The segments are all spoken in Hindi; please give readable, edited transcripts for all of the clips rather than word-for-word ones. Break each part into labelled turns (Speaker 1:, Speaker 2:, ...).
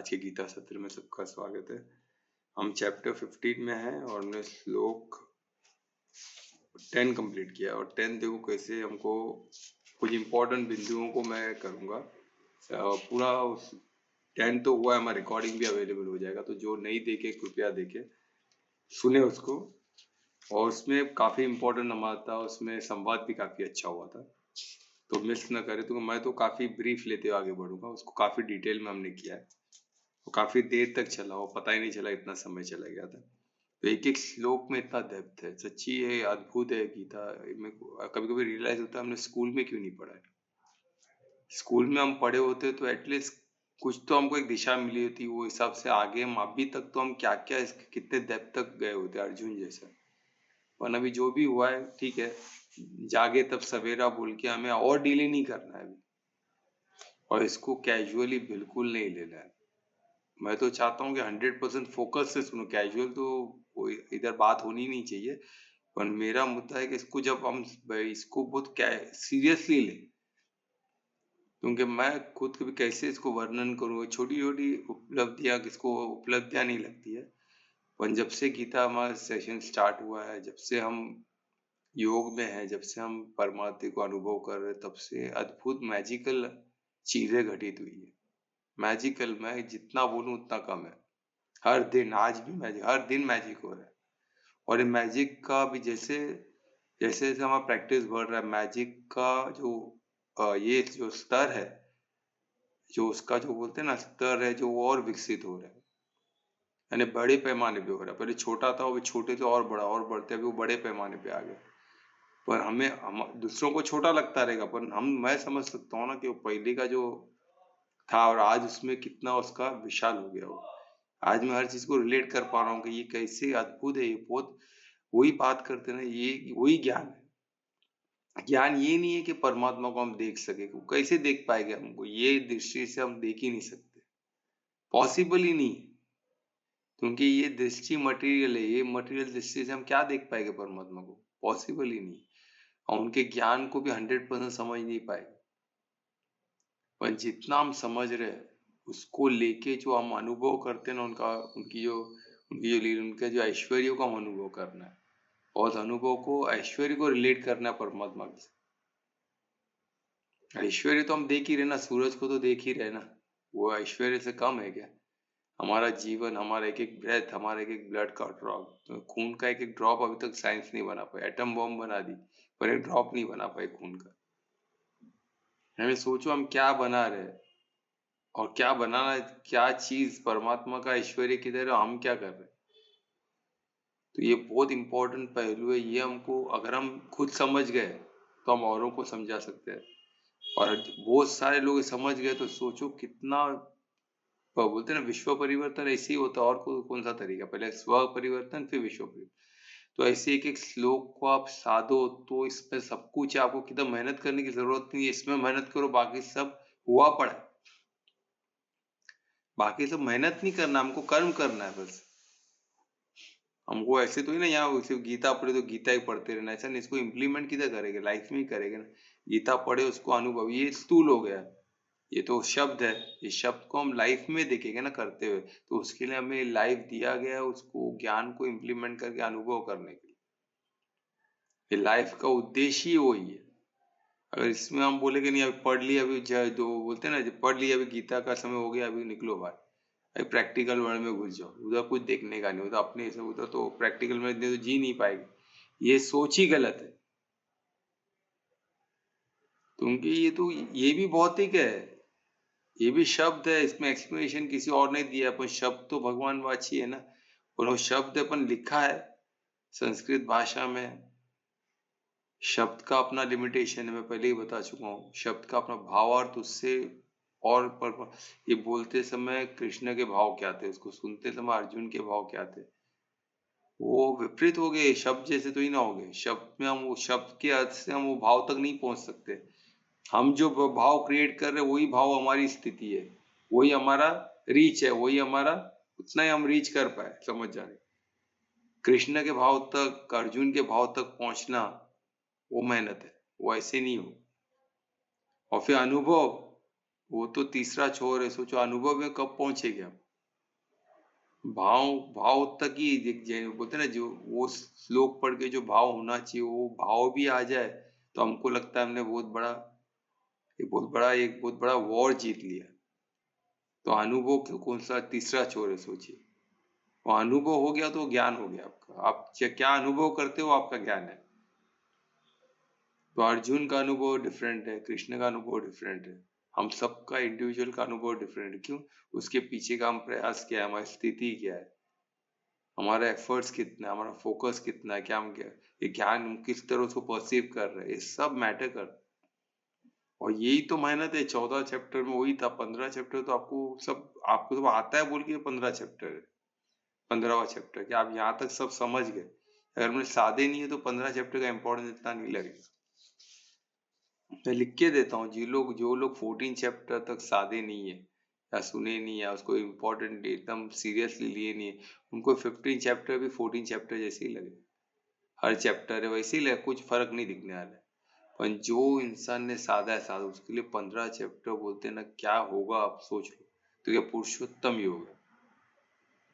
Speaker 1: आज के गीता सत्र में सबका स्वागत है। हम चैप्टर 15 में हैं और हमने श्लोक 10 कंप्लीट किया और 10 देखो कैसे हमको कुछ इम्पोर्टेंट बिंदुओं को मैं करूँगा। पूरा 10 तो हुआ है, हमारा रिकॉर्डिंग भी अवेलेबल हो जाएगा, तो जो नहीं देखे कृपया देखे, सुने उसको। और उसमें काफ़ी इम्पोर्टेंट हमारा था, उसमें संवाद भी काफ़ी अच्छा हुआ था, तो मिस ना करें। तो मैं तो काफ़ी ब्रीफ लेते हुए आगे बढ़ूंगा, उसको काफ़ी डिटेल में हमने किया है, वो काफ़ी देर तक चला, वो पता ही नहीं चला इतना समय चला गया था। तो एक एक श्लोक में इतना डेप्थ है, सच्ची है, अद्भुत है गीता में। कभी कभी रियलाइज होता है हमने स्कूल में क्यों नहीं पढ़ा है। स्कूल में हम पढ़े होते तो एटलीस्ट कुछ तो हमको एक दिशा मिली होती, वो हिसाब से आगे हम अभी तक तो हम क्या क्या कितने डेप्थ तक गए होते अर्जुन जैसा। पर अभी जो भी हुआ है ठीक है, जागे तब सवेरा बोल के हमें और डिले नहीं करना है अभी, और इसको कैजुअली बिल्कुल नहीं लेना है। मैं तो चाहता हूँ कि 100% फोकस से सुनो, कैजुअल तो इधर बात होनी नहीं चाहिए, पर मेरा मुद्दा है कि इसको जब हम इसको बहुत सीरियसली लें, क्योंकि मैं खुद भी कैसे इसको वर्णन करूँ, छोटी छोटी उपलब्धियाँ किसको उपलब्धियाँ नहीं लगती है। पर जब से गीता हमारा सेशन स्टार्ट हुआ है, जब से हम योग में हैं, जब से हम परमात्मा को अनुभव कर रहे हैं, तब से अद्भुत मैजिकल चीजें घटित हुई है। मैजिकल, मैं जितना बोलूं उतना कम है। हर दिन, आज भी मैजिक, हर दिन मैजिक हो रहा है। और ये मैजिक का भी जैसे जैसे जैसे हमारा प्रैक्टिस बढ़ रहा है, मैजिक का जो ये जो स्तर है, जो उसका जो बोलते हैं ना स्तर है, जो वो और विकसित हो रहा है, यानी बड़े पैमाने पे हो रहा है। पहले छोटा था, वो छोटे से और बड़ा और बढ़ते, अभी वो बड़े पैमाने पे आ गए। पर हम दूसरों को छोटा लगता रहेगा, पर मैं समझ सकता हूँ ना कि वो पहले का जो था और आज उसमें कितना उसका विशाल हो गया हो। आज मैं हर चीज को रिलेट कर पा रहा हूँ कि ये कैसे अद्भुत है, ये बहुत वही बात करते ना, ये वही ज्ञान है। ज्ञान ये नहीं है कि परमात्मा को हम देख सके, वो कैसे देख पाएंगे हमको, ये दृष्टि से हम देख ही नहीं सकते, पॉसिबल ही नहीं है, क्योंकि ये दृष्टि मटेरियल है, ये मटेरियल दृष्टि से हम क्या देख पाएंगे परमात्मा को, पॉसिबल ही नहीं। और उनके ज्ञान को भी 100% समझ नहीं पाएंगे। पर जितना हम समझ रहे हैं, उसको लेके जो हम अनुभव करते हैं ना, उनकी जो लीला, उनके जो ऐश्वर्य को हम अनुभव करना है, और अनुभव को ऐश्वर्य को रिलेट करना है परमात्मा से। ऐश्वर्य तो हम देख ही रहे ना, सूरज को तो देख ही रहे ना, वो ऐश्वर्य से कम है क्या? हमारा जीवन, हमारा एक एक ब्रेथ, हमारा एक एक ब्लड का ड्रॉप, तो खून का एक एक ड्रॉप अभी तक साइंस नहीं बना पाई। एटम बॉम्ब बना दी, पर एक ड्रॉप नहीं बना पाई खून का। हमें सोचो हम क्या बना रहे हैं, और क्या बनाना है, क्या चीज परमात्मा का ऐश्वर्य किधर है, हम क्या कर रहे हैं। तो ये बहुत इंपॉर्टेंट पहलू है, ये हमको अगर हम खुद समझ गए तो हम औरों को समझा सकते हैं। और बहुत सारे लोग समझ गए तो सोचो कितना, बोलते हैं ना विश्व परिवर्तन ऐसे ही होता है, और कौन सा तरीका, पहले स्व परिवर्तन फिर विश्व परिवर्तन। तो ऐसे एक एक श्लोक को आप साधो तो इसमें सब कुछ है, आपको कितना मेहनत करने की जरूरत नहीं है, इसमें मेहनत करो, बाकी सब हुआ पड़ा है। बाकी सब मेहनत नहीं करना, हमको कर्म करना है बस। हमको ऐसे तो ही ना यहाँ सिर्फ गीता पढ़े तो गीता ही पढ़ते रहना, ऐसा नहीं, इसको इम्प्लीमेंट किधर करेंगे, लाइफ में ही करेंगे ना। गीता पढ़े उसको अनुभव, ये स्थूल हो गया, ये तो शब्द है, इस शब्द को हम लाइफ में देखेंगे ना करते हुए, तो उसके लिए हमें लाइफ दिया गया है, उसको ज्ञान को इम्प्लीमेंट करके अनुभव करने के लिए। लाइफ का उद्देश्य ही वही है। अगर इसमें हम बोले कि नहीं अभी पढ़ लिया, अभी जो बोलते हैं ना, पढ़ लिया, अभी गीता का समय हो गया, अभी निकलो बाहर, अभी प्रैक्टिकल वर्ल्ड में घुस जाओ, उधर कुछ देखने का नहीं, उधर अपने से उधर तो प्रैक्टिकल में तो जी नहीं पाएगी, ये सोच ही गलत है। क्योंकि ये भी भौतिक है, ये भी शब्द है, इसमें एक्सप्लेनेशन किसी और ने दिया, पर शब्द तो भगवान वाची है ना, और वो शब्द अपन लिखा है संस्कृत भाषा में। शब्द का अपना लिमिटेशन है, मैं पहले ही बता चुका हूँ, शब्द का अपना भावार्थ उससे और पर, ये बोलते समय कृष्ण के भाव क्या थे, उसको सुनते समय अर्जुन के भाव क्या थे, वो विपरीत हो गए, शब्द जैसे तो ही ना हो गए। शब्द में हम वो शब्द के अर्थ से हम वो भाव तक नहीं पहुंच सकते। हम जो भाव क्रिएट कर रहे हैं वही भाव हमारी स्थिति है, वही हमारा रीच है, वही हमारा, उतना ही हम रीच कर पाए, समझ जाने। कृष्ण के भाव तक, अर्जुन के भाव तक पहुंचना वो मेहनत है, वो ऐसे नहीं हो। और फिर अनुभव, वो तो तीसरा छोर है। सोचो अनुभव में कब पहुंचेंगे हम? भाव भाव तक ही बोलते ना, जो वो श्लोक पढ़ के जो भाव होना चाहिए वो भाव भी आ जाए तो हमको लगता है हमने एक बहुत बड़ा वॉर जीत लिया। तो अनुभव कौन सा तीसरा छोर है सोचिए। वो अनुभव हो गया तो ज्ञान हो गया आपका। आप क्या अनुभव करते हो आपका ज्ञान है। तो अर्जुन का अनुभव डिफरेंट है, कृष्ण का अनुभव डिफरेंट है, हम सबका इंडिविजुअल का अनुभव डिफरेंट है। क्यों? उसके पीछे का हम प्रयास क्या है, हमारी स्थिति क्या है, हमारा एफर्ट्स कितना है, हमारा फोकस कितना है, क्या हम क्या ये ज्ञान हम किस तरह उसको परसीव कर रहे हैं, ये सब मैटर कर। और यही तो मेहनत है। 14 चैप्टर में वही था। 15 चैप्टर तो आपको तो आता है बोल के 15 चैप्टर है। 15वां चैप्टर कि आप यहाँ तक सब समझ गए। अगर हमने सादे नहीं है तो 15 चैप्टर का इम्पोर्टेंस इतना नहीं लगेगा। मैं लिख के देता हूँ, जो लोग 14 चैप्टर तक सादे नहीं है या सुने नहीं है, उसको इम्पोर्टेंट एकदम सीरियसली लिए नहीं है, उनको 15 चैप्टर भी 14 चैप्टर जैसे ही लगे। हर चैप्टर है वैसे ही लगे, कुछ फर्क नहीं दिखने वाला है। पर जो इंसान ने साधा है, साधा उसके लिए 15 चैप्टर बोलते हैं ना, क्या होगा आप सोच लो। तो ये पुरुषोत्तम योग है।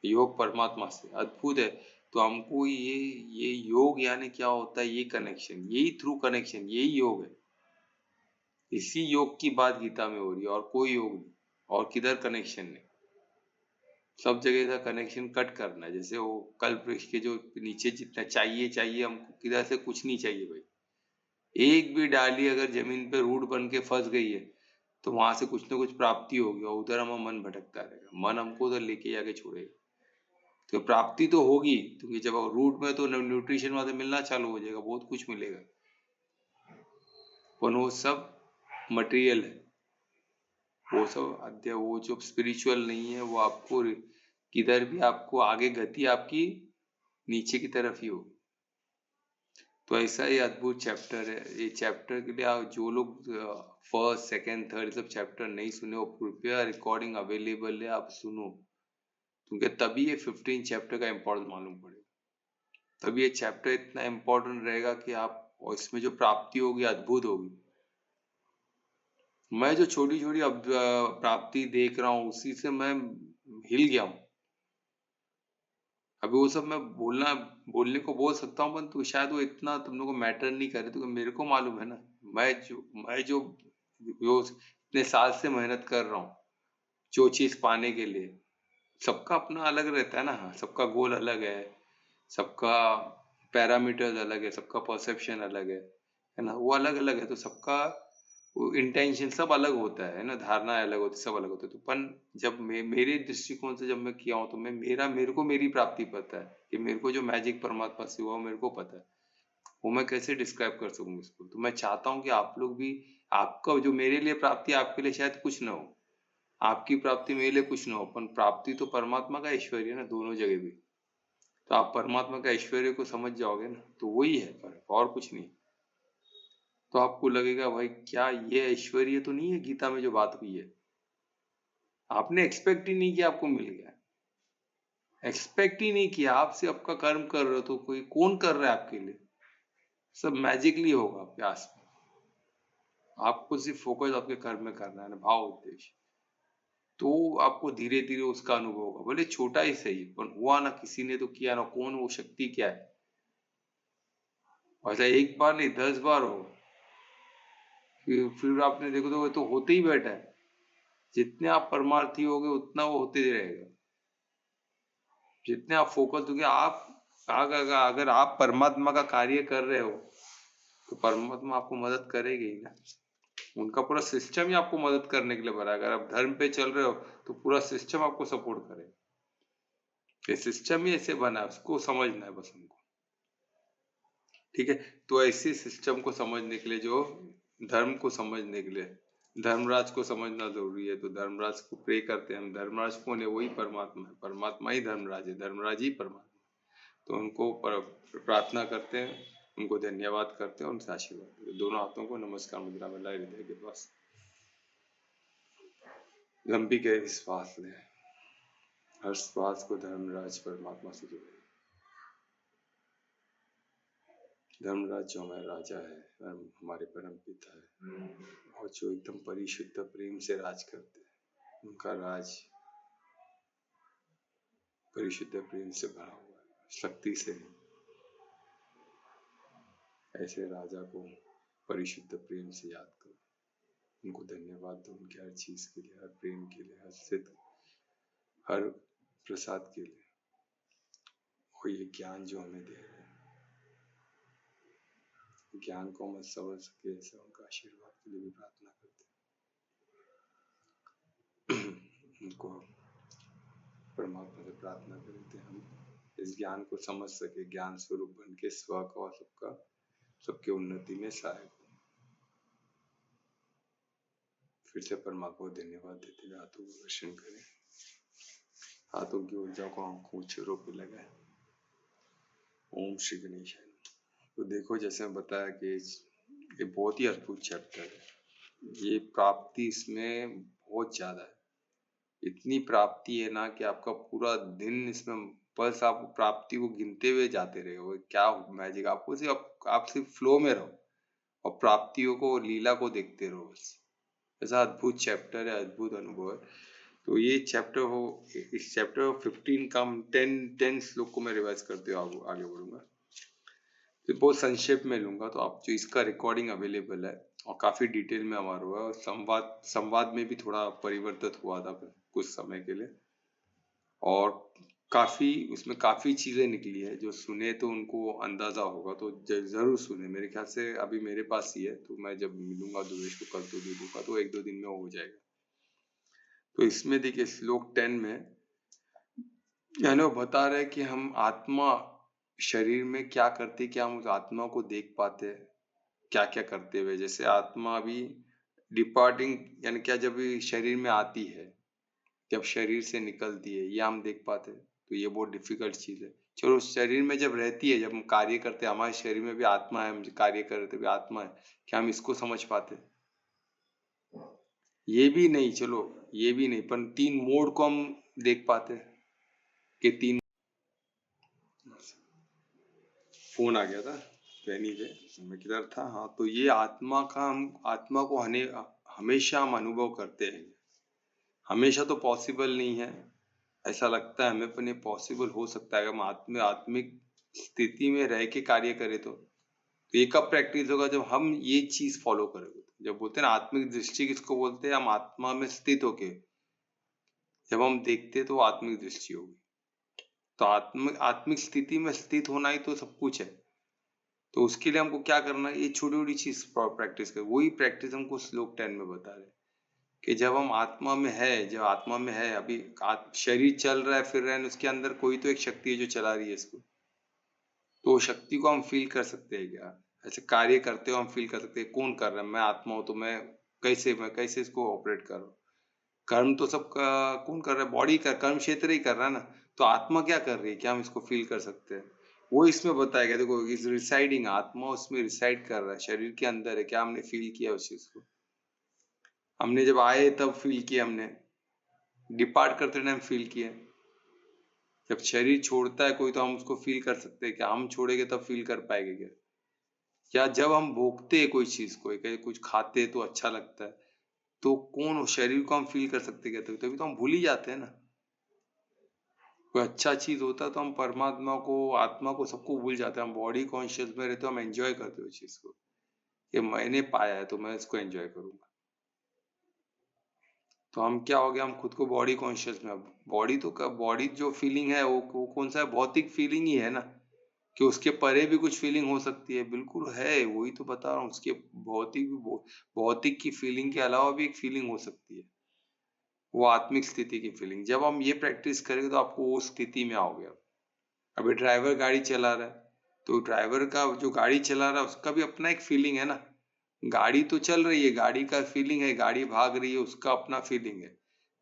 Speaker 1: योग परमात्मा से अद्भुत है। तो हमको ये योग यानी क्या होता है, ये कनेक्शन, यही थ्रू कनेक्शन, यही योग है। इसी योग की बात गीता में हो रही है और कोई योग नहीं, और किधर कनेक्शन नहीं। सब जगह का कनेक्शन कट करना है। जैसे वो कल्प वृक्ष के जो नीचे जितना चाहिए हमको, किधर से कुछ नहीं चाहिए भाई। एक भी डाली अगर जमीन पे रूट बन के फंस गई है तो वहां से कुछ ना कुछ प्राप्ति होगी, और उधर हमारा मन भटकता रहेगा। मन हमको उधर लेके जाके छोड़ेगा। तो प्राप्ति तो होगी, क्योंकि जब रूट में तो न्यूट्रिशन वहां से मिलना चालू हो जाएगा, बहुत कुछ मिलेगा। पर वो सब मटेरियल है। वो जो स्पिरिचुअल नहीं है, वो आपको किधर भी आपको आगे गति आपकी नीचे की तरफ ही हो। तो ऐसा ही अद्भुत चैप्टर है। ये चैप्टर के लिए आप जो लोग फर्स्ट सेकंड थर्ड सब चैप्टर नहीं सुने, वो कृपया रिकॉर्डिंग अवेलेबल है, आप सुनो। क्योंकि तभी ये 15 चैप्टर का इम्पोर्टेंस मालूम पड़ेगा। तभी ये चैप्टर इतना इम्पोर्टेंट रहेगा कि आप, और इसमें जो प्राप्ति होगी अद्भुत होगी। मैं जो छोटी छोटी अब प्राप्ति देख रहा हूँ उसी से मैं हिल गया हूँ। अभी वो सब मैं बोलने को बोल सकता हूँ, परंतु शायद वो इतना तुम लोग को मैटर नहीं करे। तो मेरे को मालूम है ना, मैं जो इतने साल से मेहनत कर रहा हूँ जो चीज पाने के लिए। सबका अपना अलग रहता है ना, सबका गोल अलग है, सबका पैरामीटर्स अलग है, सबका परसेप्शन अलग है ना, वो अलग अलग है। तो सबका इंटेंशन सब अलग होता है ना, धारणा अलग होती है, सब अलग होता है। तो पन जब मेरे दृष्टिकोण से जब मैं किया हूँ तो मेरे को मेरी प्राप्ति पता है कि मेरे को जो मैजिक परमात्मा से हुआ मेरे को पता है। वो मैं कैसे डिस्क्राइब कर सकूँ इसको। तो मैं चाहता हूँ कि आप लोग भी, आपका जो मेरे लिए प्राप्ति आपके लिए शायद कुछ ना हो, आपकी प्राप्ति मेरे लिए कुछ ना हो, पर प्राप्ति तो परमात्मा का ऐश्वर्य है ना, दोनों जगह भी। तो आप परमात्मा का ऐश्वर्य को समझ जाओगे ना, तो वही है फर्क, और कुछ नहीं। तो आपको लगेगा भाई क्या ये ऐश्वर्य तो नहीं है गीता में जो बात हुई है। आपने एक्सपेक्ट ही नहीं किया, आपको मिल गया। एक्सपेक्ट ही नहीं किया, आपसे आपका कर्म कर रहे हो तो कोई कौन कर रहा है आपके लिए, सब मैजिकली होगा आपके आस में। आपको सिर्फ फोकस आपके कर्म में करना है ना, भाव उद्देश्य। तो आपको धीरे धीरे उसका अनुभव होगा, भले छोटा ही सही, पर हुआ ना, किसी ने तो किया ना। कौन वो शक्ति क्या है? ऐसा एक बार नहीं 10 बार होगा। फिर आपने देखो तो वो तो होते ही बैठा है। जितने आप परमार्थी होगे उतना वो होते ही रहेगा। जितने आप फोकस दोगे, आप अगर आप परमात्मा का कार्य कर रहे हो तो परमात्मा आपको मदद करेगी ही ना। उनका पूरा सिस्टम ही आपको मदद करने के लिए बना है। अगर आप धर्म पे चल रहे हो तो पूरा सिस्टम आपको सपोर्ट करेगा। ये सिस्टम ही ऐसे बना है, उसको समझना है बस हमको। ठीक है। तो ऐसे सिस्टम को समझने के लिए, जो धर्म को समझने के लिए धर्मराज को समझना जरूरी है। तो धर्मराज को प्रे करते हैं हम। धर्मराज कौन है? वही परमात्मा है। परमात्मा ही धर्मराज है, धर्मराज ही परमात्मा। तो उनको प्रार्थना करते हैं, उनको धन्यवाद करते हैं, उनसे आशीर्वाद। दोनों हाथों को नमस्कार मुद्रा में लाए हृदय के पास। लंबी गहरी श्वास लें। हर श्वास को धर्मराज परमात्मा से जोड़े। धर्मराज जो हमारा राजा है, हमारे परम पिता है, और जो एकदम परिशुद्ध प्रेम से राज करते हैं, उनका राज परिशुद्ध प्रेम से भरा हुआ है, शक्ति से नहीं। ऐसे राजा को परिशुद्ध प्रेम से याद करो, उनको धन्यवाद दो उनके हर चीज के लिए, हर प्रेम के लिए, हर सिद्ध, हर प्रसाद के लिए, और ये ज्ञान जो हमें दे रहे हैं, ज्ञान को हम समझ सके, ऐसा उनका आशीर्वाद के लिए भी प्रार्थना करते हैं। उनको परमात्मा से प्रार्थना करते हैं हम इस ज्ञान को समझ सके, ज्ञान स्वरूप बन के स्व का और सबके उन्नति में सहायक हो। फिर से परमात्मा को धन्यवाद देते हुए हाथों को दर्शन करें, हाथों की ऊर्जा को आंखों चेहरों पे लगाए। ओम श्री गणेश। तो देखो, जैसे मैं बताया कि ये बहुत ही अद्भुत चैप्टर है, ये प्राप्ति इसमें बहुत ज्यादा है, इतनी प्राप्ति है ना कि आपका पूरा दिन इसमें बस आप प्राप्ति को गिनते हुए जाते रहे हो। क्या मैजिक, आपको सिर्फ आप सिर्फ फ्लो में रहो और प्राप्तियों को, लीला को देखते रहो बस। ऐसा अद्भुत चैप्टर है, अद्भुत अनुभव है। तो ये चैप्टर हो, इस चैप्टर 15 का 10 श्लोक को मैं रिवाइज करते हुए आगे बढ़ूंगा। तो बहुत संक्षेप में लूंगा, तो आप जो इसका रिकॉर्डिंग अवेलेबल है और काफी डिटेल में हमारा हुआ है, और संवाद में भी थोड़ा परिवर्तित हुआ था कुछ समय के लिए, और उसमें काफी चीजें निकली है। जो सुने तो उनको अंदाजा होगा, तो जरूर सुने। मेरे ख्याल से अभी मेरे पास ही है, तो मैं जब मिलूंगा दुवेश को कल तो दे दूंगा, तो 1-2 दिन में हो जाएगा। तो इसमें देखिए श्लोक 10 में यानी वो बता रहे कि हम आत्मा शरीर में क्या करते, क्या हम उस आत्मा को देख पाते हैं, क्या क्या करते हुए। जैसे आत्मा अभी डिपार्टिंग, यानी क्या जब शरीर में आती है, जब शरीर से निकलती है, ये हम देख पाते हैं। तो ये बहुत डिफिकल्ट चीज है। चलो, शरीर में जब रहती है, जब हम कार्य करते हैं, हमारे शरीर में भी आत्मा है, हम कार्य कर रहे थे भी आत्मा है, क्या हम इसको समझ पाते? ये भी नहीं, चलो ये भी नहीं, पर 3 मोड को हम देख पाते हैं कि 3। फोन आ गया था, तो एनीवे मैं किधर था? हाँ, तो ये आत्मा का, हम आत्मा को हमेशा हम अनुभव करते हैं। हमेशा तो पॉसिबल नहीं है, ऐसा लगता है हमें, पर ये पॉसिबल हो सकता है। हम आत्मिक स्थिति में रह के कार्य करें तो ये कब प्रैक्टिस होगा? जब हम ये चीज फॉलो करेंगे। जब बोलते हैं ना आत्मिक दृष्टि किसको बोलते हैं? हम आत्मा में स्थित होके जब हम देखते तो आत्मिक दृष्टि होगी। तो आत्मिक स्थिति में स्थित होना ही तो सब कुछ है। तो उसके लिए हमको क्या करना है? ये छोटी छोटी चीज प्रैक्टिस कर, वही प्रैक्टिस हमको श्लोक 10 में बता रहे कि जब हम आत्मा में है, जब आत्मा में है, अभी शरीर चल रहा है, फिर रहा है, उसके अंदर कोई तो एक शक्ति है जो चला रही है इसको। तो शक्ति को हम फील कर सकते हैं क्या? ऐसे कार्य करते हो हम फील कर सकते हैं कौन कर रहा है? मैं आत्मा हूं, तो मैं कैसे इसको ऑपरेट कर रहा हूँ? कर्म तो सब कौन कर रहा है? बॉडी का कर्म क्षेत्र ही कर रहा है ना। तो आत्मा क्या कर रही है, क्या हम इसको फील कर सकते हैं? वो इसमें बताया गया। देखो, इज रिसाइडिंग, आत्मा उसमें रिसाइड कर रहा है, शरीर के अंदर है। क्या हमने फील किया उस चीज को? हमने जब आए तब फील किया, हमने डिपार्ट करते टाइम फील किया। जब शरीर छोड़ता है कोई, तो हम उसको फील कर सकते हैं क्या? हम छोड़ेंगे तब फील कर पाएंगे क्या? क्या जब हम भोगते हैं कोई चीज को, कुछ खाते हैं तो अच्छा लगता है, तो कौन शरीर को हम फील कर सकते क्या? तभी तो हम भूल ही जाते हैं ना। कोई अच्छा चीज होता है तो हम परमात्मा को, आत्मा को, सबको भूल जाते हैं। हम बॉडी कॉन्शियस में रहते, हम एंजॉय करते हो चीज को, कि मैंने पाया है तो मैं इसको एंजॉय करूंगा। तो हम क्या हो गया? हम खुद को बॉडी कॉन्शियस में। बॉडी जो फीलिंग है वो कौन सा है? भौतिक फीलिंग ही है ना। कि उसके परे भी कुछ फीलिंग हो सकती है, बिल्कुल है, वही तो बता रहा हूँ। उसके भौतिक की फीलिंग के अलावा भी एक फीलिंग हो सकती है, वो आत्मिक स्थिति की फीलिंग। जब हम ये प्रैक्टिस करेंगे तो आपको वो स्थिति में आओगे। अभी ड्राइवर गाड़ी चला रहा है, तो ड्राइवर का जो गाड़ी चला रहा है उसका भी अपना एक फीलिंग है ना। गाड़ी तो चल रही है, गाड़ी का फीलिंग है, गाड़ी भाग रही है, उसका अपना फीलिंग है।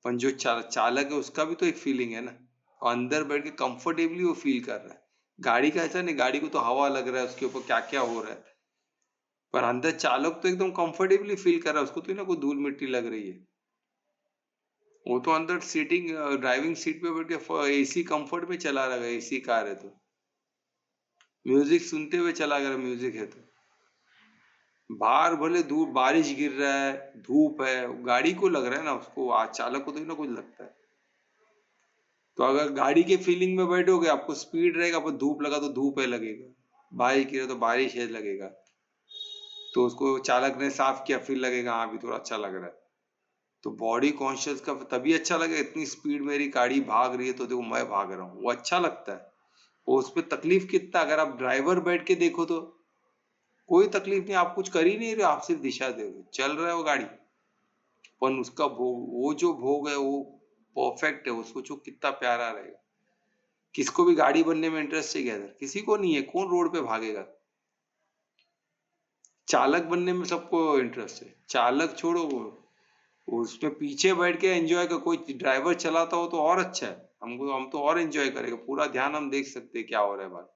Speaker 1: पर जो चालक है उसका भी तो एक फीलिंग है ना। और अंदर बैठ के कंफर्टेबली वो फील कर रहा है। गाड़ी का ऐसा नहीं, गाड़ी को तो हवा लग रहा है, उसके ऊपर क्या क्या हो रहा है, पर अंदर चालक तो एकदम कंफर्टेबली फील कर रहा है। उसको तो ना कोई धूल मिट्टी लग रही है। वो तो अंदर सीटिंग, ड्राइविंग सीट पे बैठ के एसी कंफर्ट में चला रहा है, एसी कार है तो। म्यूजिक सुनते हुए चला, अगर म्यूजिक है तो। बाहर भले धूप, बारिश गिर रहा है, धूप है, गाड़ी को लग रहा है ना, उसको आज चालक को तो ना कुछ लगता है। तो अगर गाड़ी के फीलिंग में बैठोगे, आपको स्पीड रहेगा, आपको धूप लगा तो धूप है लगेगा, बारिश गिरे तो बारिश है लगेगा, तो उसको चालक ने साफ किया फिर लगेगा हाँ भी थोड़ा अच्छा लग रहा है। तो बॉडी कॉन्शियस का तभी अच्छा लगेगा, इतनी स्पीड मेरी गाड़ी भाग रही है तो देखो मैं भाग रहा हूँ, वो अच्छा लगता है। वो उस पर तकलीफ कितना, अगर आप ड्राइवर बैठ के देखो तो कोई तकलीफ नहीं, आप कुछ कर ही नहीं रहे, आप सिर्फ दिशा दे रहे हो, चल रहा है वो गाड़ी। पर उसका भोग, वो जो भोग है वो परफेक्ट है, उसको जो कितना प्यारा रहेगा। किसको भी गाड़ी बनने में इंटरेस्ट है क्या इधर? किसी को नहीं है, कौन रोड पे भागेगा? चालक बनने में सबको इंटरेस्ट है, चालक छोड़ो, वो उसमें पीछे बैठ के एंजॉय कर, कोई ड्राइवर चलाता हो तो और अच्छा है, हमको, हम तो और एंजॉय करेंगे, पूरा ध्यान हम देख सकते हैं क्या हो रहा है बात।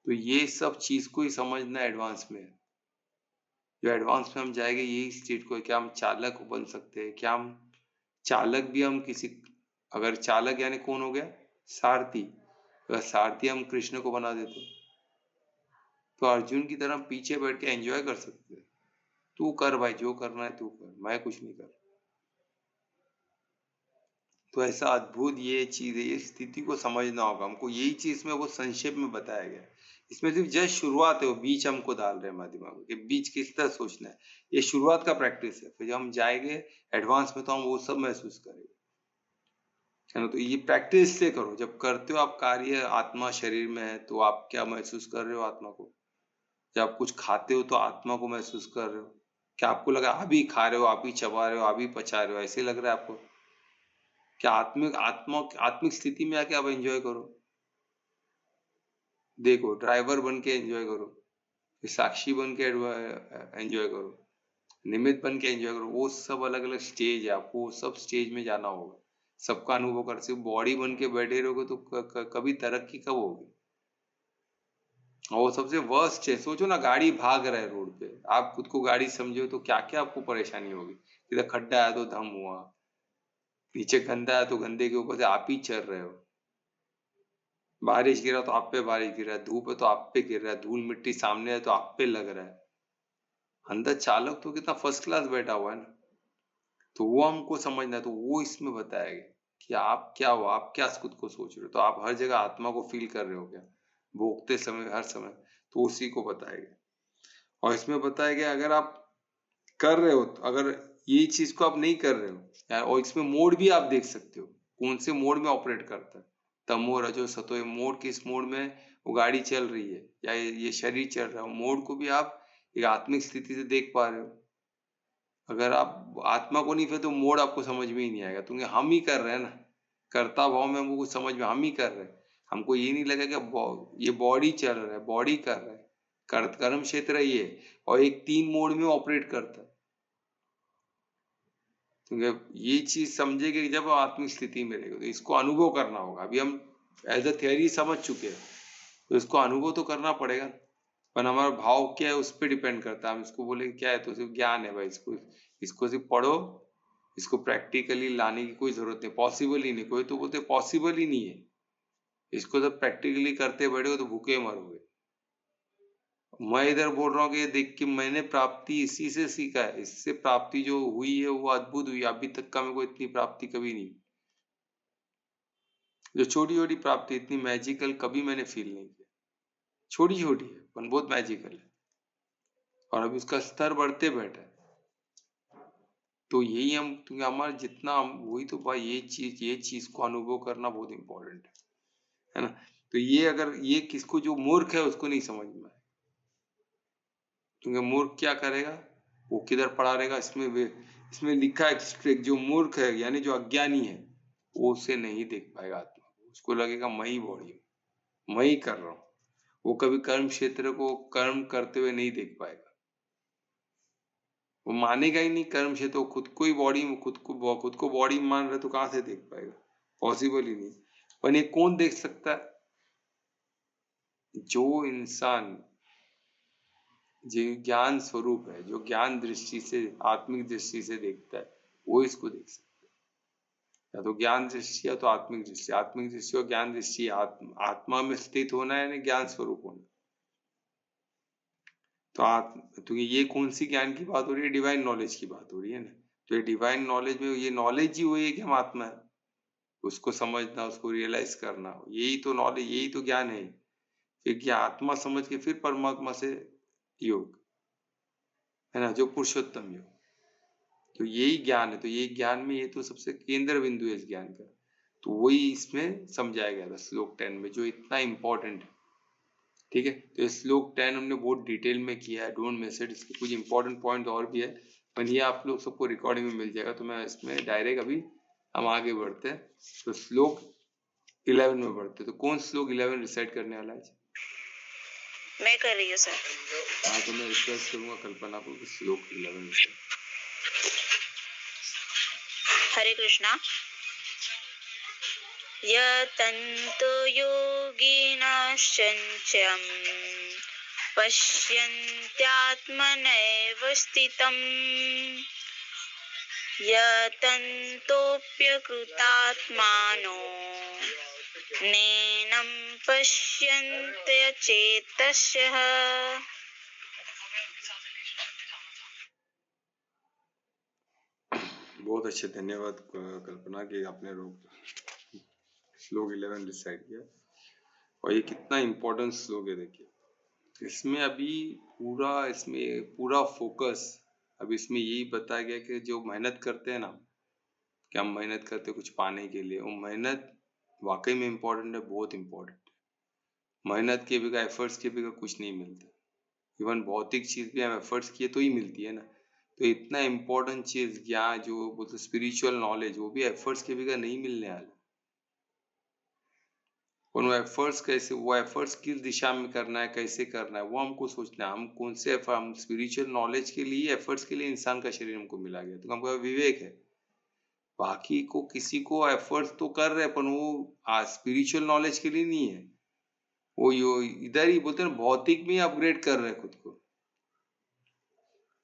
Speaker 1: तो ये सब चीज को ही समझना एडवांस में है। जो एडवांस में हम जाएंगे यही स्टेट को है, क्या हम चालक बन सकते हैं, क्या हम चालक भी हम किसी, अगर चालक यानी कौन हो गया, सारथी, अगर सारथी हम कृष्ण को बना देते तो अर्जुन की तरह पीछे बैठ के एंजॉय कर सकते हैं। तू कर भाई, जो करना है तू कर, मैं कुछ नहीं कर। तो ऐसा अद्भुत ये चीज है, ये स्थिति को समझना होगा हमको, यही चीज में वो संक्षेप में बताया गया है। इसमें सिर्फ जस्ट शुरुआत है, वो बीच हमको डाल रहे हैं हमारे दिमाग में कि बीच किस तरह सोचना है। ये शुरुआत का प्रैक्टिस है, फिर जब हम जाएंगे एडवांस में तो हम वो सब महसूस करेंगे, है ना। तो ये प्रैक्टिस से करो, जब करते हो आप कार्य, आत्मा शरीर में है तो आप क्या महसूस कर रहे हो आत्मा को। जब आप कुछ खाते हो तो आत्मा को महसूस कर रहे हो, क्या आपको लगा आप ही खा रहे हो, आप ही चबा रहे हो, आप ही पचा रहे हो, ऐसे लग रहा है आपको? क्या आत्मिक आत्मा, आत्मिक स्थिति में आके आप एंजॉय करो, देखो ड्राइवर बन के एंजॉय करो, फिर साक्षी बन के एंजॉय करो, निमित्त बन के एंजॉय करो। वो सब अलग अलग स्टेज है, आपको वो सब स्टेज में जाना होगा, सबका अनुभव कर। सिर्फ बॉडी बन के बैठे रहोगे तो कभी तरक्की कब होगी? और वो सबसे वर्स्ट है, सोचो ना गाड़ी भाग रहा है रोड पे, आप खुद को गाड़ी समझो तो क्या क्या आपको परेशानी होगी। इधर खड्डा है तो धम हुआ, नीचे गंदा है तो गंदे के ऊपर से आप ही चल रहे हो, बारिश गिरा तो आप पे बारिश गिरा है, धूप है तो आप पे गिर रहा है, धूल मिट्टी सामने है तो आप पे लग रहा है। अंदर चालक तो कितना फर्स्ट क्लास बैठा हुआ है ना। तो वो हमको समझना है, तो वो इसमें बताया गया कि आप क्या हो, आप क्या खुद को सोच रहे हो, तो आप हर जगह आत्मा को फील कर रहे हो क्या, भोगते समय हर समय, तो उसी को बताया गया। और इसमें बताया गया अगर आप कर रहे हो तो, अगर ये चीज को आप नहीं कर रहे हो यार, और इसमें मोड भी आप देख सकते हो कौन से मोड में ऑपरेट करता है, तमो रजो सतो, ये मोड किस मोड में वो गाड़ी चल रही है या ये शरीर चल रहा है, मोड को भी आप एक आत्मिक स्थिति से देख पा रहे हो। अगर आप आत्मा को नहीं फिर तो मोड आपको समझ में ही नहीं आएगा, क्योंकि हम ही कर रहे हैं ना, कर्ता भाव में हमको कुछ समझ में, हम ही कर रहे हैं। हमको ये नहीं लगा कि ये बॉडी चल रहा है, बॉडी कर रहा है, कर्म क्षेत्र ही है, और एक 3 मोड में ऑपरेट करता है। क्योंकि ये चीज समझेंगे कि जब आप आत्मिक स्थिति में रहेगा, तो इसको अनुभव करना होगा। अभी हम एज अ थियरी समझ चुके हैं, तो इसको अनुभव तो करना पड़ेगा। पर हमारा भाव क्या है उस पर डिपेंड करता है, हम इसको बोले क्या है तो सिर्फ ज्ञान है भाई, इसको इसको सिर्फ पढ़ो, इसको प्रैक्टिकली लाने की कोई जरूरत नहीं, पॉसिबल ही नहीं, कोई तो बोलते पॉसिबल ही नहीं है। इसको जब प्रैक्टिकली करते बैठोगे तो भूखे मरोगे। मैं इधर बोल रहा हूँ कि ये देख के मैंने प्राप्ति इसी से सीखा है, इससे प्राप्ति जो हुई है वो अद्भुत हुई, अभी तक का मेरे को इतनी प्राप्ति कभी नहीं, जो छोटी छोटी प्राप्ति इतनी मैजिकल कभी मैंने फील नहीं किया। छोटी छोटी है पर बहुत मैजिकल है, और अभी उसका स्तर बढ़ते बैठा है। तो यही हम, क्योंकि हमारा जितना वही तो भाई, ये चीज को अनुभव करना बहुत इंपॉर्टेंट है ना। तो ये अगर ये किसको, जो मूर्ख है उसको नहीं समझ में आए, क्योंकि मूर्ख क्या करेगा, वो किधर पड़ा रहेगा, इसमें लिखा है जो मूर्ख है यानी जो अज्ञानी है, वो उसे नहीं देख पाएगा आत्मा को, उसको लगेगा मैं ही बॉडी हूँ, मैं ही कर रहा हूँ। वो कभी कर्म क्षेत्र को कर्म करते हुए नहीं देख पाएगा, वो मानेगा ही नहीं कर्म क्षेत्र, तो खुद को ही बॉडी, खुद को बॉडी मान रहे तो कहाँ से देख पाएगा, पॉसिबल ही नहीं। पर ये कौन देख सकता है? जो इंसान जो ज्ञान स्वरूप है, जो ज्ञान दृष्टि से, आत्मिक दृष्टि से देखता है, वो इसको देख सकता है। या तो ज्ञान दृष्टि या तो आत्मिक दृष्टि। आत्मिक दृष्टि और ज्ञान दृष्टि, आत्मा में स्थित होना है यानी ज्ञान स्वरूप होना। तो ये कौन सी ज्ञान की बात हो रही है? डिवाइन नॉलेज की बात हो रही है ना। तो ये डिवाइन नॉलेज में ये नॉलेज ही वही है कि हम आत्मा है, उसको समझना, उसको रियलाइज करना, यही तो नॉलेज, यही तो ज्ञान है। फिर क्या आत्मा समझ के फिर परमात्मा से योग, है ना, जो पुरुषोत्तम योग। तो यही ज्ञान है। तो यही ज्ञान में ये तो सबसे केंद्र बिंदु है इस ज्ञान का। तो वही इसमें समझाया गया था श्लोक 10 में, जो इतना इंपॉर्टेंट है। ठीक है, तो श्लोक 10 हमने बहुत डिटेल में किया है, डोंट मिस इट। इसके कुछ इंपॉर्टेंट पॉइंट और भी है, पर ये आप लोग सबको रिकॉर्डिंग में मिल जाएगा। तो मैं इसमें डायरेक्ट अभी हम आगे बढ़ते हैं, तो श्लोक 11 में बढ़ते हैं। तो कौन श्लोक 11 रिसाइट करने वाला है?
Speaker 2: मैं कर रही हूँ सर।
Speaker 1: हाँ, तो मैं रिक्वेस्ट करूंगा कल्पना को कि श्लोक 11 रिसाइट।
Speaker 2: हरे कृष्णा। यतन्तो योगिनश्चञ्चम् पश्यन्त्यात्मनैव स्थितम् यतन्तोऽप्यकृतात्मानो नैनं पश्यन्त्यचेतसः।
Speaker 1: बहुत अच्छे, धन्यवाद कल्पना कि आपने श्लोक 11 रिसाइट किया। और ये कितना इम्पोर्टेंट श्लोक है, देखिए इसमें अभी इसमें पूरा फोकस अब इसमें यही बताया गया कि जो मेहनत करते हैं ना, कि हम मेहनत करते हैं कुछ पाने के लिए, वो मेहनत वाकई में इम्पोर्टेंट है, बहुत इम्पोर्टेंट है। मेहनत के बगैर, एफर्ट्स के बगैर कुछ नहीं मिलता। इवन भौतिक चीज भी हम एफर्ट्स किए तो ही मिलती है ना। तो इतना इम्पोर्टेंट चीज ज्ञान, जो बोलते स्पिरिचुअल नॉलेज, वो भी एफर्ट्स के बगैर नहीं मिलने वाला। और वो एफर्ट्स कैसे, वो एफर्ट्स किस दिशा में करना है, कैसे करना है, वो हमको सोचना है। हम कौन से हम स्पिरिचुअल नॉलेज के लिए, एफर्ट्स के लिए इंसान का शरीर हमको मिला गया, तो हमको विवेक है। बाकी को किसी को एफर्ट्स तो कर रहे, पर वो स्पिरिचुअल नॉलेज के लिए नहीं है। वो इधर ही बोलते हैं भौतिक में अपग्रेड कर रहे हैं खुद को,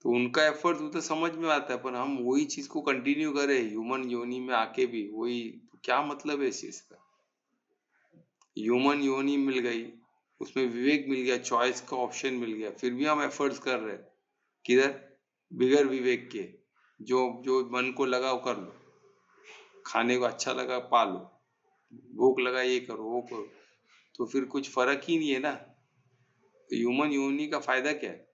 Speaker 1: तो उनका एफर्ट तो समझ में आता है। पर हम वही चीज को कंटिन्यू करें ह्यूमन योनि में आके भी वही, तो क्या मतलब है इस चीज का? ह्यूमन योनि मिल गई, उसमें विवेक मिल गया, चॉइस का ऑप्शन मिल गया, फिर भी हम एफर्ट्स कर रहे हैं किधर? बिगर विवेक के। जो जो मन को लगा वो कर लो, खाने को अच्छा लगा पा लो, भूख लगा ये करो वो करो, तो फिर कुछ फर्क ही नहीं है ना। तो ह्यूमन योनि का फायदा क्या है?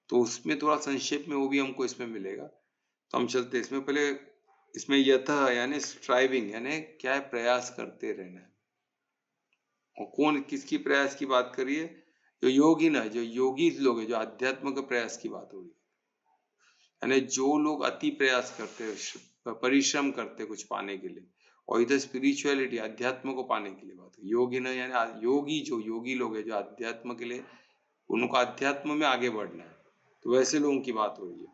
Speaker 1: तो उसमें थोड़ा संक्षेप में वो भी हमको इसमें मिलेगा। तो हम चलते इसमें, पहले इसमें यथा यानी स्ट्राइविंग, यानी क्या है, प्रयास करते रहना है। और कौन किसकी प्रयास की बात करिए? जो योगी ना, जो योगी लोग है, जो अध्यात्म के प्रयास की बात हो रही है। यानी जो लोग अति प्रयास करते हैं, परिश्रम करते हैं कुछ पाने के लिए, और इधर स्पिरिचुअलिटी, अध्यात्म को पाने के लिए बात है। योगी ना यानी योगी, जो योगी लोग है जो अध्यात्म के लिए, उनको अध्यात्म में आगे बढ़ना है, तो वैसे लोगों की बात हो रही है।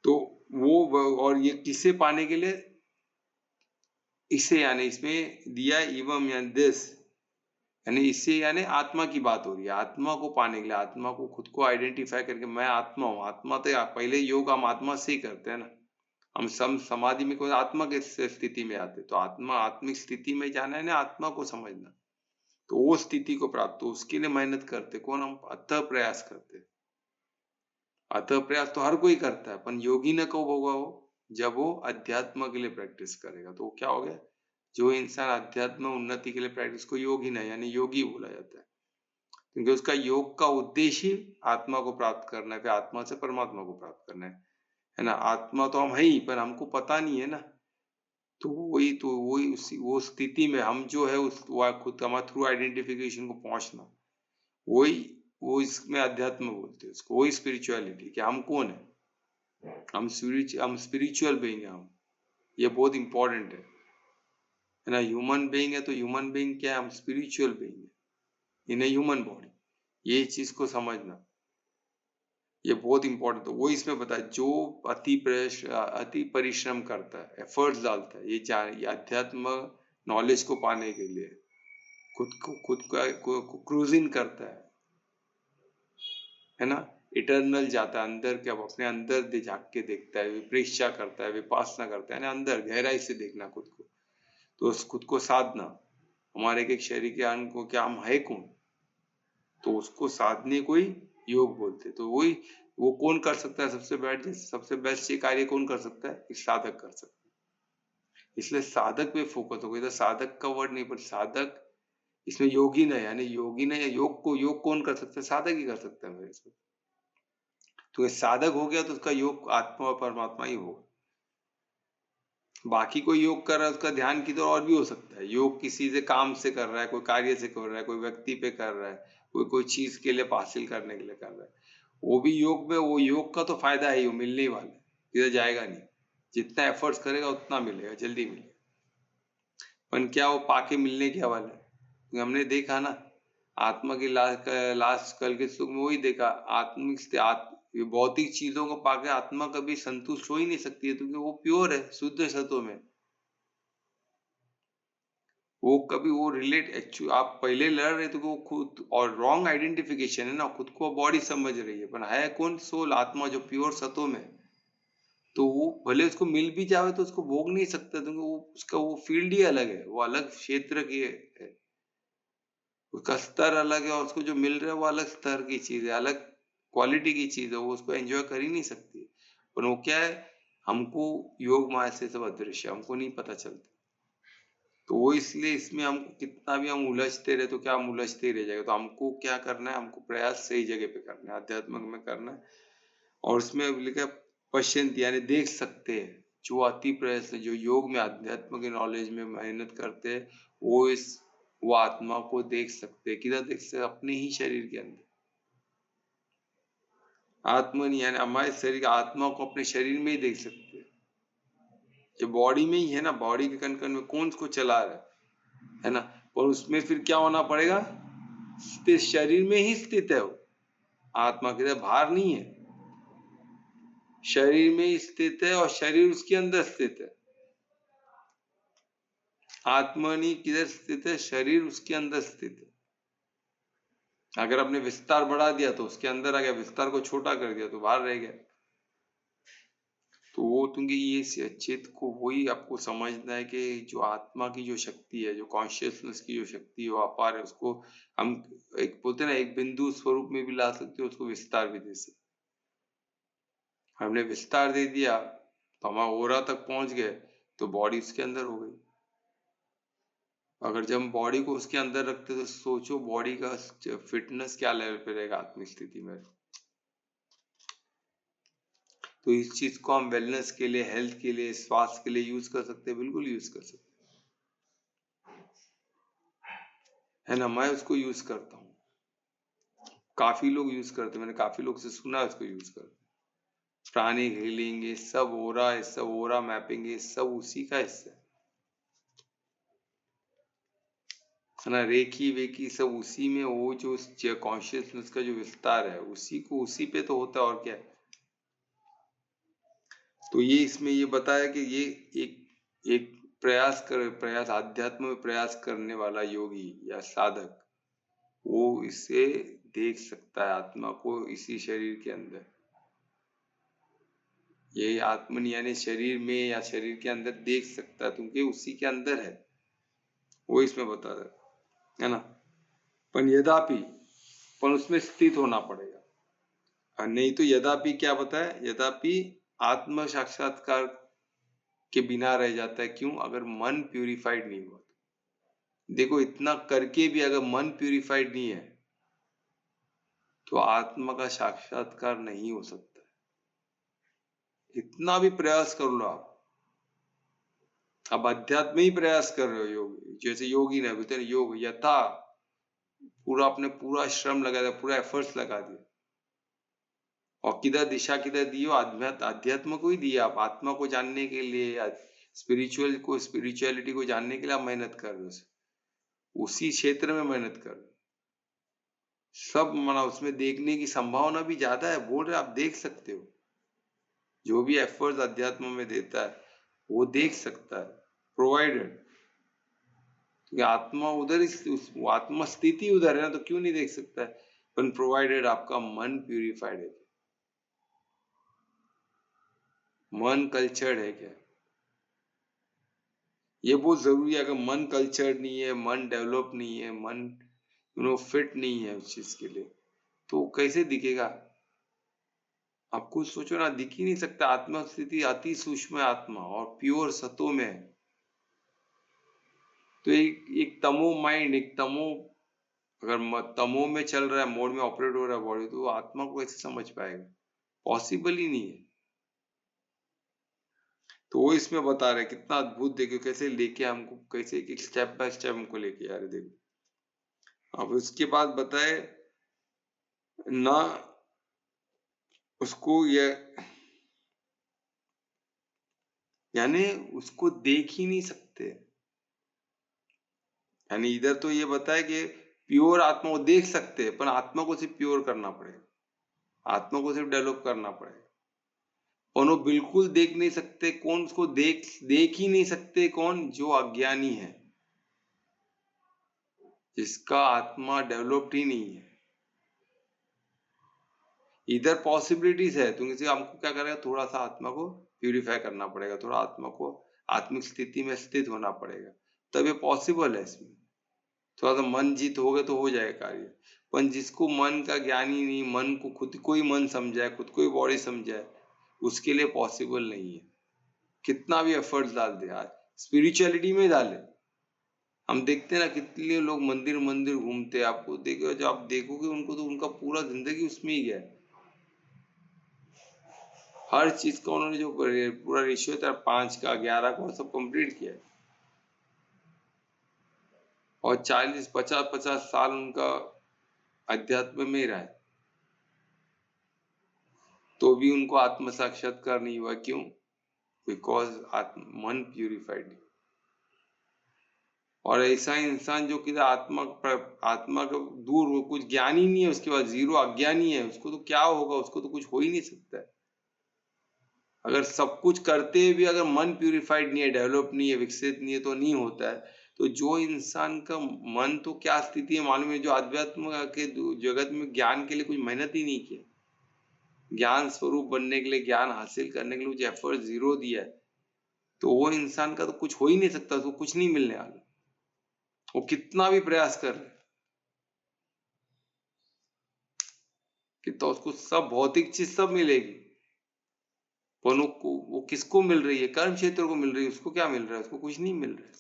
Speaker 1: तो वो, और ये किसे पाने के लिए? इसे यानी इसमें दिया एवं यानी दिस, यानी इससे यानी आत्मा की बात हो रही है। आत्मा को पाने के लिए, आत्मा को खुद को आइडेंटिफाई करके मैं आत्मा हूँ। आत्मा तो पहले योग हम आत्मा से ही करते हैं ना। हम समाधि में कोई आत्मा के स्थिति में आते, तो आत्मा, आत्मिक स्थिति में जाना है ना, आत्मा को समझना। तो वो स्थिति को प्राप्त, तो उसके लिए मेहनत करते कौन? हम अतः प्रयास करते। अतः प्रयास तो हर कोई करता है, पर योगी न कब होगा वो? जब वो अध्यात्म के लिए प्रैक्टिस करेगा। तो क्या हो गया? जो इंसान अध्यात्म उन्नति के लिए प्रैक्टिस को योगी ना यानी योगी बोला जाता है, क्योंकि उसका योग का उद्देश्य ही आत्मा को प्राप्त करना है, फिर आत्मा से परमात्मा को प्राप्त करना है ना। आत्मा तो हम है ही, पर हमको पता नहीं है ना। तो वही उसी वो स्थिति में हम जो है उस खुद हमारा थ्रू आइडेंटिफिकेशन को पहुंचना, वही वो इसमें अध्यात्म बोलते हैं उसको, वही स्पिरिचुअलिटी कि हम कौन है। हम स्पिरिचुअल बीइंग है हम। ये बहुत इंपॉर्टेंट है ना। ह्यूमन बीइंग है तो ह्यूमन बीइंग क्या है? हम स्पिरिचुअल बीइंग है इन ए ह्यूमन बॉडी। ये चीज को समझना ये बहुत इंपॉर्टेंट। तो वो इसमें बताया, जो अति परिश्रम करता है, एफर्ट्स डालता है, ये अध्यात्म नॉलेज को पाने के लिए खुद का क्रूजिंग करता है ना। इटर्नल जाता है, अंदर के, अब अपने अंदर झांक के देखता है, विप्रेक्षा करता है, विपासना करता है, अंदर गहराई से देखना खुद को, तो उस खुद को साधना, हमारे एक शरीर के अंग को क्या हम है कौन, तो उसको साधने को ही योग बोलते। तो वही वो कौन कर सकता है, सबसे बेस्ट ये कार्य कौन कर सकता है, एक साधक कर सकता है। इसलिए साधक पे फोकस हो, इधर साधक का वर्ड नहीं, पर साधक इसमें योगी नहीं, यानी योगी नहीं, योग कौन कर सकता है, साधक ही कर सकता है मेरे से। तो ये साधक हो गया तो उसका योग आत्मा और परमात्मा ही होगा। बाकी कोई योग कर रहा है उसका ध्यान की तो और भी हो सकता है, योग किसी से काम से कर रहा है, कोई कार्य से कर रहा है, कोई व्यक्ति पे कर रहा है, कोई चीज के लिए हासिल करने के लिए कर रहा है, वो भी योग में, वो योग का तो फायदा है ही, वो मिलने ही वाला है, इधर जाएगा नहीं, जितना एफर्ट्स करेगा उतना मिलेगा, जल्दी मिलेगा। पर क्या वो पाके मिलने के हवाले है, हमने देखा ना आत्मा की लास्ट कल के सुख में वही देखा, ये भौतिक चीजों को पाके आत्मा कभी संतुष्ट हो ही नहीं सकती है, क्योंकि वो प्योर है, शुद्ध सत्व में, वो कभी वो रिलेट एक्चुअली आप पहले लड़ रहे थे वो खुद, और रॉन्ग आइडेंटिफिकेशन है ना, खुद को बॉडी समझ रही है, पर है कौन, सोल, आत्मा जो प्योर सत्व में, तो वो भले उसको मिल भी जावे तो उसको भोग नहीं सकता, क्योंकि वो उसका वो फील्ड ही अलग है, वो अलग क्षेत्र की है, उसका स्तर अलग है, और उसको जो मिल रहा है वो अलग स्तर की चीज है, अलग क्वालिटी की चीज है, वो उसको एंजॉय कर ही नहीं सकती। पर वो क्या है, हमको योग माया से सब अदृश्य, हमको नहीं पता चलता, तो वो इसलिए इसमें हमको कितना भी हम उलझते रहे तो क्या हम उलझते ही रह जाएगा, तो हमको क्या करना है, हमको प्रयास सही जगह पे करना है, अध्यात्म में करना है, और उसमें लिखा पश्चिंत यानी देख सकते हैं, जो अति प्रयास जो योग में अध्यात्म के नॉलेज में मेहनत करते हैं, वो आत्मा को देख सकते हैं, किधर देख सकते, अपने ही शरीर के अंदर, आत्मा नहीं, यानी हमारे शरीर आत्मा को अपने शरीर में ही देख सकते हैं, जो बॉडी में ही है ना, बॉडी के कण कण में कौन उसको चला रहा है ना, पर उसमें फिर क्या होना पड़ेगा, स्थित शरीर में ही स्थित है वो, आत्मा के बाहर नहीं है, शरीर में ही स्थित है, और शरीर उसके अंदर स्थित है, आत्मा नहीं किधर स्थित है, शरीर उसके अंदर स्थित है। अगर आपने विस्तार बढ़ा दिया तो उसके अंदर आ गया, विस्तार को छोटा कर दिया तो बाहर रह गया, तो वो क्योंकि ये चित्त को वही आपको समझना है कि जो आत्मा की जो शक्ति है, जो कॉन्शियसनेस की जो शक्ति है, वो अपार है, उसको हम एक बोलते हैं ना, एक बिंदु स्वरूप में भी ला सकते हो, उसको विस्तार भी दे सकते, हमने विस्तार दे दिया तो हमारा ओरा तक पहुंच गए, तो बॉडी उसके अंदर हो गई। अगर जब हम बॉडी को उसके अंदर रखते तो सोचो बॉडी का फिटनेस क्या लेवल पे रहेगा आत्मिक स्थिति में। तो इस चीज को हम वेलनेस के लिए, हेल्थ के लिए, स्वास्थ्य के लिए यूज कर सकते हैं, बिल्कुल यूज कर सकते है ना, मैं उसको यूज करता हूँ, काफी लोग यूज करते हैं, मैंने काफी लोग से सुना है उसको यूज करते, प्राणिक हीलिंग, ये सब ओरा मैपिंग, ये सब उसी का हिस्सा है ना, रेकी वेकी सब उसी में, वो जो कॉन्शियसनेस का जो विस्तार है उसी को, उसी पे तो होता है, और क्या है। तो ये इसमें ये बताया कि ये एक प्रयास आध्यात्म में प्रयास करने वाला योगी या साधक, वो इसे देख सकता है, आत्मा को इसी शरीर के अंदर, ये आत्मन यानी शरीर में या शरीर के अंदर देख सकता है, क्योंकि उसी के अंदर है, वो इसमें बता रहा है ना। पर यद्यपि पर उसमें स्थित होना पड़ेगा, और नहीं तो यद्यपि क्या बताया, यद्यपि आत्म साक्षात्कार के बिना रह जाता है, क्यों, अगर मन प्यूरिफाइड नहीं हुआ तो। देखो इतना करके भी अगर मन प्यूरिफाइड नहीं है तो आत्मा का साक्षात्कार नहीं हो सकता, इतना भी प्रयास कर लो आप, अब अध्यात्म में ही प्रयास कर रहे हो, योग जैसे योगी ने बोलते योग यथा पूरा अपने पूरा श्रम लगा दिया, पूरा एफर्ट्स लगा दिया, और किधर दिशा किधर दी हो, अध्यात्म को ही दिया, आप आत्मा को जानने के लिए, स्पिरिचुअलिटी को जानने के लिए आप मेहनत कर रहे हो, उसी क्षेत्र में मेहनत कर रहे हो, सब माना उसमें देखने की संभावना भी ज्यादा है, बोल रहे आप देख सकते हो, जो भी एफर्ट्स अध्यात्म में देता है वो देख सकता है, प्रोवाइडेड, क्योंकि आत्मा उधर, आत्मा स्थिति उधर है ना, तो क्यों नहीं देख सकता है। पण प्रोवाइडेड आपका मन प्यूरिफाइड है, मन कल्चर्ड है क्या। ये बहुत जरूरी है। अगर मन कल्चर्ड नहीं है, मन डेवलप नहीं है, मन फिट नहीं है उस चीज के लिए, तो कैसे दिखेगा। आप खुद सोचो ना, दिख ही नहीं सकता। आत्मा स्थिति अति सूक्ष्म है आत्मा, और प्योर सतो में है। तो एक तमो माइंड, एक तमो, अगर तमो में चल रहा है, मोड में ऑपरेट हो रहा है बॉडी, तो वो आत्मा को कैसे समझ पाएगा। पॉसिबल ही नहीं है। तो वो इसमें बता रहे कितना अद्भुत, देखो कैसे लेके हमको, कैसे एक स्टेप बाय स्टेप हमको लेके आ रहे। देखो अब उसके बाद बताए ना, उसको ये यानी उसको देख ही नहीं सकते। यानी इधर तो ये बताया कि प्योर आत्मा को देख सकते हैं, पर आत्मा को सिर्फ प्योर करना पड़ेगा, आत्मा को सिर्फ डेवलप करना पड़ेगा। और वो बिल्कुल देख नहीं सकते। कौन उसको देख ही नहीं सकते, कौन, जो अज्ञानी है, जिसका आत्मा डेवलप्ड ही नहीं है। इधर पॉसिबिलिटीज है, तो किसी हमको क्या करेगा, थोड़ा सा आत्मा को प्यूरिफाई करना पड़ेगा, थोड़ा आत्मा को आत्मिक स्थिति में स्थित होना पड़ेगा, तब ये पॉसिबल है। इसमें थोड़ा सा मन जीत हो गए तो हो जाएगा कार्य। पर जिसको मन का ज्ञान ही नहीं, मन को खुद को ही मन समझाए, खुद को ही बॉडी समझाए, उसके लिए पॉसिबल नहीं है। कितना भी एफर्ट्स डाल दे, आज स्पिरिचुअलिटी में डाले। हम देखते हैं ना, कितने लोग मंदिर मंदिर घूमते हैं, आपको देखो, जब आप देखोगे उनको, तो उनका पूरा जिंदगी उसमें ही गया है। हर चीज का उन्होंने जो पूरा रेशियो था 5 का 11 का, सब कंप्लीट किया है। और 40 50 साल उनका अध्यात्म में रहा है, तो भी उनको आत्म साक्षात्कार नहीं हुआ। क्यों? बिकॉज मन प्यूरिफाइड। और ऐसा इंसान जो कि आत्मा का दूर हो, कुछ ज्ञान ही नहीं है, उसके बाद जीरो अज्ञानी है, उसको तो क्या होगा, उसको तो कुछ हो ही नहीं सकता है। अगर सब कुछ करते हुए भी अगर मन प्यूरिफाइड नहीं है, डेवलप नहीं है, विकसित नहीं है, तो नहीं होता है। तो जो इंसान का मन, तो क्या स्थिति है मालूम है, जो अध्यात्म के जगत में ज्ञान के लिए कुछ मेहनत ही नहीं किया, ज्ञान स्वरूप बनने के लिए, ज्ञान हासिल करने के लिए कुछ एफर्ट जीरो दिया है, तो वो इंसान का तो कुछ हो ही नहीं सकता, उसको कुछ नहीं मिलने वाला, वो कितना भी प्रयास कर ले। कि तो उसको सब भौतिक चीज सब मिलेगी, पर वो किसको मिल रही है, कर्म क्षेत्र को मिल रही है। उसको क्या मिल रहा है, उसको कुछ नहीं मिल रहा है।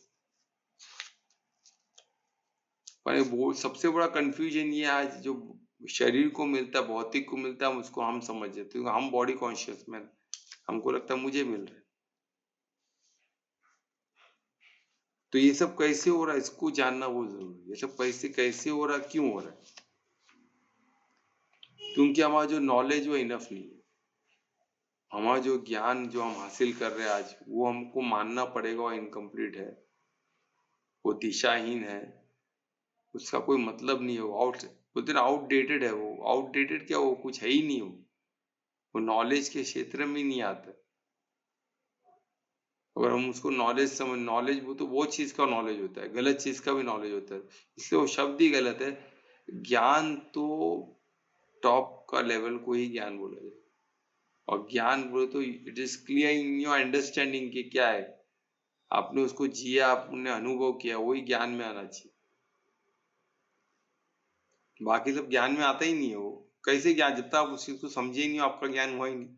Speaker 1: पर वो सबसे बड़ा कंफ्यूजन ये आज, जो शरीर को मिलता है, भौतिक को मिलता है, उसको हम समझ जाते हैं, हम बॉडी कॉन्शियस में, हमको लगता है मुझे मिल रहा है। तो ये सब कैसे हो रहा है, इसको जानना बहुत जरूरी है। ये सब कैसे हो रहा है, क्यों हो रहा है। क्योंकि हमारा जो नॉलेज वो इनफ नहीं है। हमारा जो ज्ञान जो हम हासिल कर रहे हैं आज, वो हमको मानना पड़ेगा वो इनकम्प्लीट है, वो दिशाहीन है, उसका कोई मतलब नहीं है। वो बोलते ना, आउटडेटेड है। वो आउटडेटेड क्या, वो कुछ है ही नहीं। वो नॉलेज के क्षेत्र में ही नहीं आता। अगर हम उसको नॉलेज, वो तो वो चीज का नॉलेज होता है, गलत चीज का भी नॉलेज होता है, इसलिए वो शब्द ही गलत है। ज्ञान तो टॉप का लेवल को ही ज्ञान बोला जाए। और ज्ञान बोले तो it is clear in your understanding कि क्या है, आपने उसको जिया, आपने अनुभव किया, वही ज्ञान में आना चाहिए। बाकी सब ज्ञान में आता ही नहीं है। वो कैसे ज्ञान, जब तक आप उस चीज को समझे ही नहीं, आपका ज्ञान हुआ ही नहीं।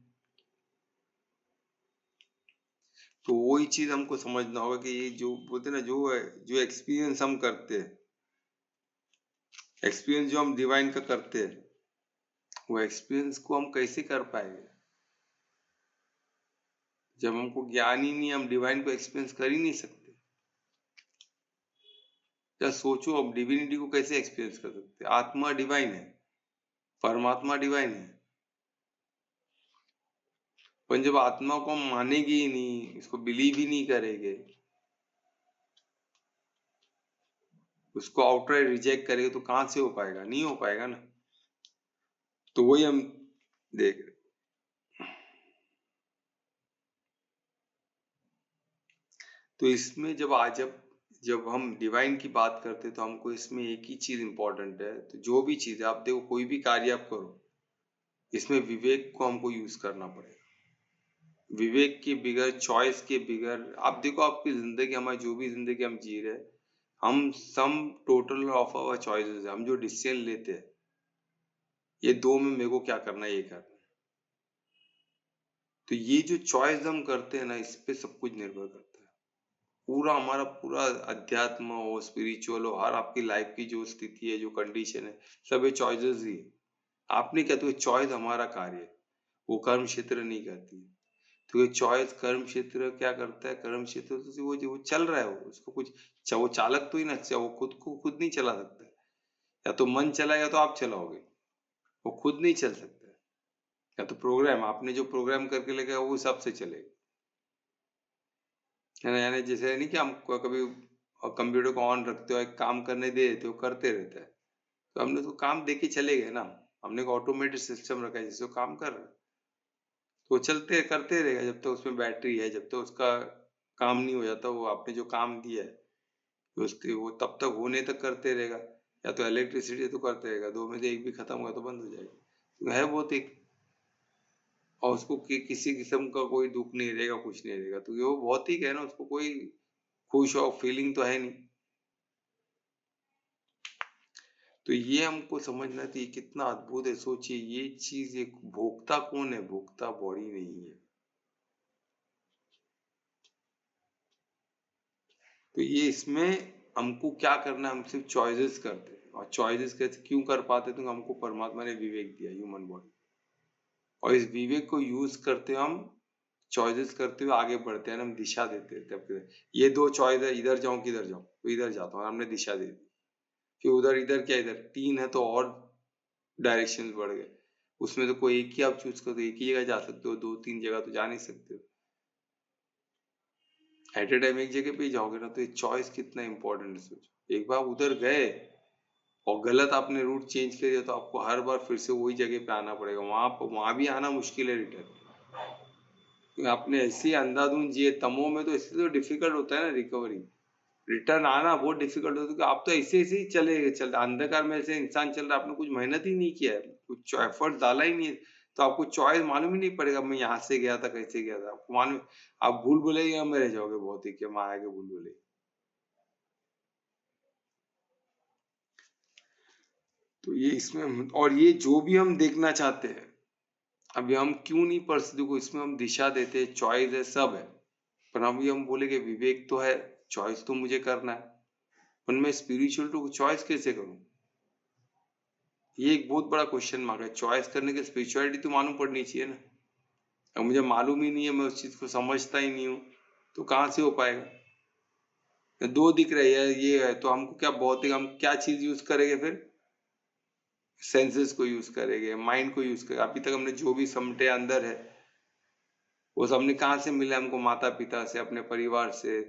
Speaker 1: तो वही चीज हमको समझना होगा कि ये जो बोलते ना, जो एक्सपीरियंस हम करते हैं, एक्सपीरियंस जो हम डिवाइन का करते हैं, वो एक्सपीरियंस को हम कैसे कर पाएंगे जब हमको ज्ञान ही नहीं, हम डिवाइन को एक्सपीरियंस कर ही नहीं सकते। या सोचो, अब डिविनिटी को कैसे एक्सपीरियंस कर सकते। आत्मा डिवाइन है, परमात्मा डिवाइन है, पर जब आत्मा को हम मानेंगे ही नहीं, इसको बिलीव ही नहीं करेंगे, उसको आउटराइट रिजेक्ट करेंगे, तो कहां से हो पाएगा, नहीं हो पाएगा ना। तो वही हम देख रहे। तो इसमें जब जब हम डिवाइन की बात करते हैं तो हमको इसमें एक ही चीज इंपॉर्टेंट है। तो जो भी चीज है, आप देखो कोई भी कार्य आप करो, इसमें विवेक को हमको यूज करना पड़ेगा। विवेक के बिगैर, चॉइस के बिगैर, आप देखो आपकी जिंदगी, हमारी जो भी जिंदगी हम जी रहे हैं, हम sum total of our choices है। हम जो डिसीजन लेते हैं, ये दो में मेरे को क्या करना है, ये करना है। तो ये जो चॉइस हम करते हैं ना, इस पे सब कुछ निर्भर करता है। पूरा हमारा पूरा अध्यात्म हो, स्पिरिचुअल हो, हर आपकी लाइफ की जो स्थिति है, जो कंडीशन है, सब ये चॉइसेस ही है। आपने क्या, तो चॉइस हमारा कार्य है, वो कर्म क्षेत्र नहीं करती। तो ये चॉइस कर्म क्षेत्र क्या करता है, कर्म क्षेत्र तो वो जो चल रहा है, वो उसको कुछ वो चालक तो ही ना, वो खुद को खुद नहीं चला सकता है। या तो मन चलाएगा तो आप चलाओगे, वो खुद नहीं चल सकता है। या तो प्रोग्राम, आपने जो प्रोग्राम करके लेगा वो हिसाब से चलेगा, है ना। यानी जैसे नहीं कि हम कभी कंप्यूटर को ऑन रखते हो, एक काम करने दे देते हो, करते रहता है, तो हमने तो काम दे के चले गए ना। हमने एक ऑटोमेटेड सिस्टम रखा है जिससे वो काम कर रहा है, तो वो चलते करते रहेगा जब तक उसमें बैटरी है, जब तक उसका काम नहीं हो जाता, वो आपने जो काम दिया है, तो उसके वो तब तक होने तक करते रहेगा। या तो इलेक्ट्रिसिटी तो करते रहेगा, दो में से एक भी खत्म हुआ तो बंद हो जाएगा। तो है बहुत एक, और उसको किसी किस्म का कोई दुख नहीं रहेगा, कुछ नहीं रहेगा, तो ये वो बहुत ही है ना, उसको कोई खुश और फीलिंग तो है नहीं। तो ये हमको समझना चाहिए, कितना अद्भुत है। सोचिए ये चीज, एक भोक्ता कौन है, भोक्ता बॉडी नहीं है। तो ये इसमें हमको क्या करना है, हम सिर्फ चॉइसेस करते हैं। और चॉइसेस कैसे क्यों कर पाते, तो हमको परमात्मा ने विवेक दिया, ह्यूमन बॉडी, और इस विवेक को यूज करते हुए हम चॉइसेस करते हुए आगे बढ़ते हैं, हम दिशा देते हैं। तब ये दो चॉइस है, इधर जाऊं किधर जाऊं, तो इधर जाता हूँ, हमने दिशा दे दी। फिर उधर, इधर क्या, इधर तीन है तो और डायरेक्शन बढ़ गए। उसमें तो कोई एक ही आप चूज करो, तो एक ही जगह जा सकते हो, दो तीन जगह तो जा नहीं सकते हो। एट ए टाइम एक जगह पे ही जाओगे ना, तो ये चॉइस कितना इंपॉर्टेंट है। सोचो, एक बार उधर गए और गलत आपने रूट चेंज कर दिया, तो आपको हर बार फिर से वही जगह पे आना पड़ेगा। वहां भी आना मुश्किल है रिटर्न। आपने ऐसे ही अंधाधुंध जिए तमो में, तो इसलिए तो डिफिकल्ट होता है ना रिकवरी। रिटर्न आना बहुत डिफिकल्ट होता है, क्योंकि आप तो ऐसे ऐसे ही चले अंधकार में से इंसान चल रहा है, आपने कुछ मेहनत ही नहीं किया है, कुछ एफर्ट डाला ही नहीं है। तो आपको चॉइस मालूम ही नहीं पड़ेगा, मैं यहाँ से गया था, कैसे गया था, आपको मालूम। आप भूल भुलैया में रह जाओगे बहुत ही, कि माया के भूल भुलैया। तो ये इसमें, और ये जो भी हम देखना चाहते हैं, अभी हम क्यों नहीं परिस्थिति को, इसमें हम दिशा देते हैं, चॉइस है, सब है। पर हम बोले कि विवेक तो है, चॉइस तो मुझे करना है, पर मैं स्पिरिचुअल टू चॉइस कैसे करूं? ये एक बहुत बड़ा क्वेश्चन मार्क है। चॉइस करने के स्पिरिचुअलिटी तो मालूम पड़नी चाहिए ना। अब मुझे मालूम ही नहीं है, मैं उस चीज को समझता ही नहीं हूँ, तो कहाँ से हो पाएगा? दो दिख रही है, ये है, तो हमको क्या भौतिक, हम क्या चीज यूज करेंगे फिर? सेंसेस को यूज करेंगे, माइंड को यूज करेंगे। अभी तक हमने जो भी समटे अंदर है, वो सब हमने कहाँ से मिला हमको? माता पिता से, अपने परिवार से,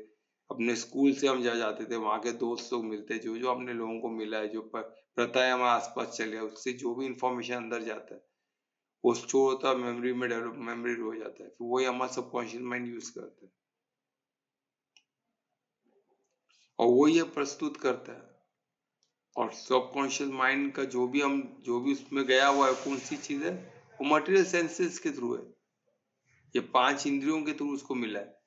Speaker 1: अपने स्कूल से। हम जा जाते थे, वहां के दोस्त लोग मिलते, जो जो हमने लोगों को मिला है, जो प्रथाएं हमारे आसपास चले, उससे जो भी इंफॉर्मेशन अंदर जाता है, वो स्टोर होता है, मेमोरी में डेवलप, मेमोरी हो जाता है, फिर वही हमारा सबकॉन्शियस माइंड यूज करता है, और वही ये प्रस्तुत करता है। और सबकॉन्शियस माइंड का जो भी उसमें गया हुआ है, कौन सी चीज है, वो मटेरियल सेंसेस के थ्रू है। ये पांच इंद्रियों के थ्रू उसको मिला है।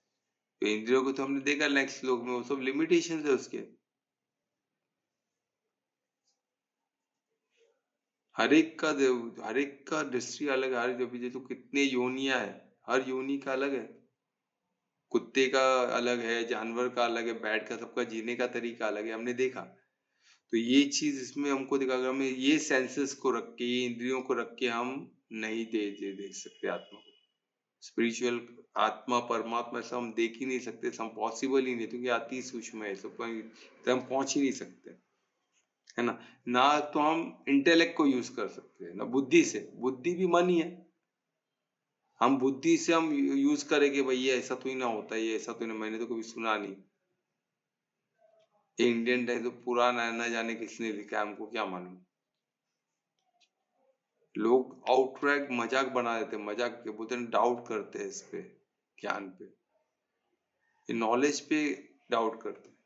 Speaker 1: तो इंद्रियों को तो हमने देखा नेक्स्ट श्लोक में, वो सब लिमिटेशन है उसके। हर एक का दृष्टि अलग है। हर जो तो कितने योनियां है, हर योनि का अलग है। कुत्ते का अलग है, जानवर का अलग है, बैट का, सबका जीने का तरीका अलग है, हमने देखा। तो ये चीज इसमें हमको दिखा, अगर हमें ये सेंसेस को रख के, ये इंद्रियों को रख के हम नहीं देख सकते आत्मा को, स्पिरिचुअल आत्मा परमात्मा से हम देख ही नहीं सकते, हम पॉसिबल ही नहीं, क्योंकि अति सूक्ष्म है सब, तो हम पहुंच ही नहीं सकते, है ना। ना तो हम इंटेलेक्ट को यूज कर सकते हैं, ना बुद्धि से, बुद्धि भी मन ही है। हम बुद्धि से हम यूज करेंगे, भाई ये ऐसा तो ही ना होता है, ये ऐसा तो नहीं, मैंने तो कभी सुना नहीं, ये इंडियन टाइम तो पुराना है, ना जाने किसने लिखा है, हमको क्या मालूम। लोग आउटरैक मजाक बना देते, मजाक के बोलते हैं, डाउट करते हैं इस पे, ज्ञान पे, नॉलेज पे डाउट करते हैं।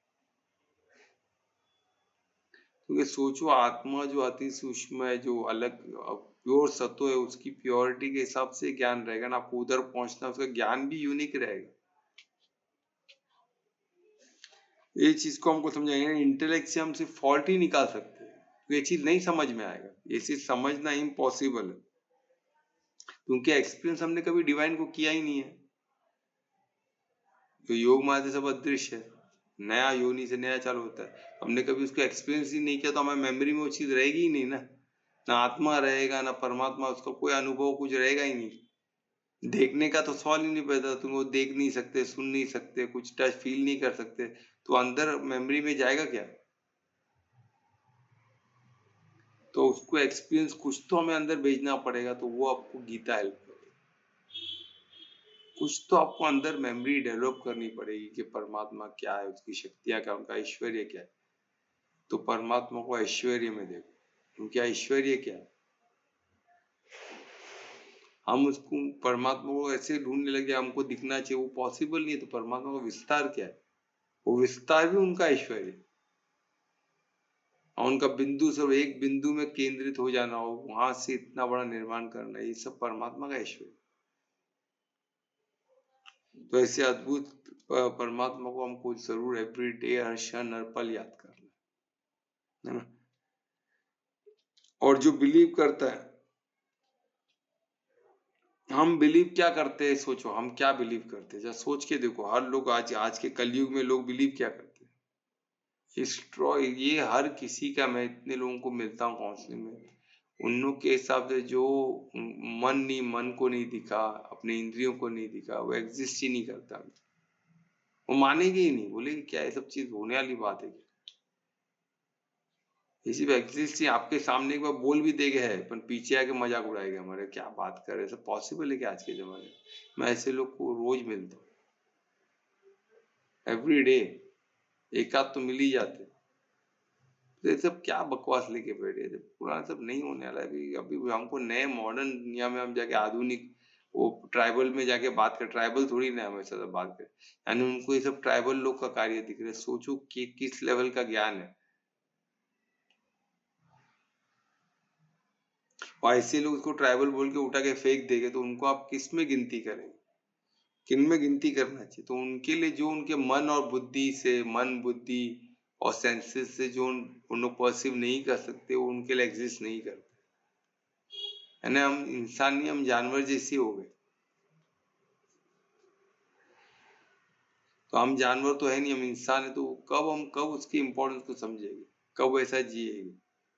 Speaker 1: क्योंकि सोचो आत्मा जो अति सूक्ष्म है, जो अलग प्योर सत्व है, उसकी प्योरिटी के हिसाब से ज्ञान रहेगा ना, आपको उधर पहुंचना, उसका ज्ञान भी यूनिक रहेगा। ये चीज को हमको समझाएंगे, इंटेलेक्ट से हम सिर्फ फॉल्ट ही निकाल सकते हैं, तो ये चीज नहीं समझ में आएगा, ये चीज समझना इम्पॉसिबल है, क्योंकि एक्सपीरियंस हमने कभी डिवाइन को किया ही नहीं है। तो योग माया सब अदृश्य है, नया योनि से नया चालू होता है, हमने कभी उसको एक्सपीरियंस ही नहीं किया, तो हमारी मेमोरी में वो चीज रहेगी ही नहीं ना, ना आत्मा रहेगा ना परमात्मा, उसका कोई अनुभव कुछ रहेगा ही नहीं। देखने का तो सवाल ही नहीं पैदा, तुम वो देख नहीं सकते, सुन नहीं सकते, कुछ टच फील नहीं कर सकते, तो अंदर मेमोरी में जाएगा क्या? तो उसको एक्सपीरियंस कुछ तो हमें अंदर भेजना पड़ेगा, तो वो आपको गीता हेल्प करेगी। कुछ तो आपको अंदर मेमोरी डेवलप करनी पड़ेगी कि परमात्मा क्या है, उसकी शक्तियां क्या, उनका ऐश्वर्य क्या है। तो परमात्मा को ऐश्वर्य में देखो, उनका ऐश्वर्य क्या है। हम उसको परमात्मा को ऐसे ढूंढने लगे हमको दिखना चाहिए, वो पॉसिबल नहीं है। तो परमात्मा का विस्तार क्या है? वो विस्तार भी उनका ऐश्वर्य, और उनका बिंदु सब एक बिंदु में केंद्रित हो जाना हो, वहां से इतना बड़ा निर्माण करना, ये सब परमात्मा का ऐश्वर्य। तो ऐसे अद्भुत परमात्मा को हमको जरूर एवरी डे, हर क्षण हर पल याद करना है ना। और जो बिलीव करता है, हम बिलीव क्या करते हैं, सोचो हम क्या बिलीव करते हैं, जरा सोच के देखो। हर लोग आज के कलयुग में लोग बिलीव क्या करते हैं? ये हर किसी का, मैं इतने लोगों को मिलता हूँ काउंसलिंग में, उन लोग के हिसाब से जो मन को नहीं दिखा, अपने इंद्रियों को नहीं दिखा, वो एग्जिस्ट ही नहीं करता। वो मानेगी ही नहीं, बोलेगी क्या ये सब चीज होने वाली बात है? किसी भी एग्जिस्ट ही आपके सामने एक बार बोल भी देगा है, पर पीछे आके मजाक उड़ाएगा हमारे, क्या बात कर रहे हैं, सब पॉसिबल है क्या आज के जमाने में? मैं ऐसे लोग को रोज मिलता हूँ, एवरी डे, एक आध तो मिल ही जाते। तो ये सब क्या बकवास लेके बैठे थे, पुराना सब नहीं होने वाला है। अभी अभी हमको नए मॉडर्न दुनिया में हम जाके आधुनिक, वो ट्राइबल में जाके बात कर, ट्राइबल थोड़ी ना हमेशा सब बात कर, यानी उनको ये सब ट्राइबल लोग का कार्य दिख रहा है। सोचो कि किस लेवल का ज्ञान है, और ऐसे लोग उसको ट्राइबल बोल के उठा के फेंक देंगे, तो उनको आप किस में गिनती करेंगे, किन में गिनती करना चाहिए? तो उनके लिए जो उनके मन और बुद्धि से, मन बुद्धि और सेंसेस से जो उन लोग परसीव नहीं कर सकते, वो उनके लिए एग्जिस्ट नहीं करते। यानी हम इंसान नहीं, हम जानवर जैसे हो गए। तो हम जानवर तो है नहीं, हम इंसान है, तो हम कब उसकी इम्पोर्टेंस को समझेंगे, कब ऐसा जिएंगे?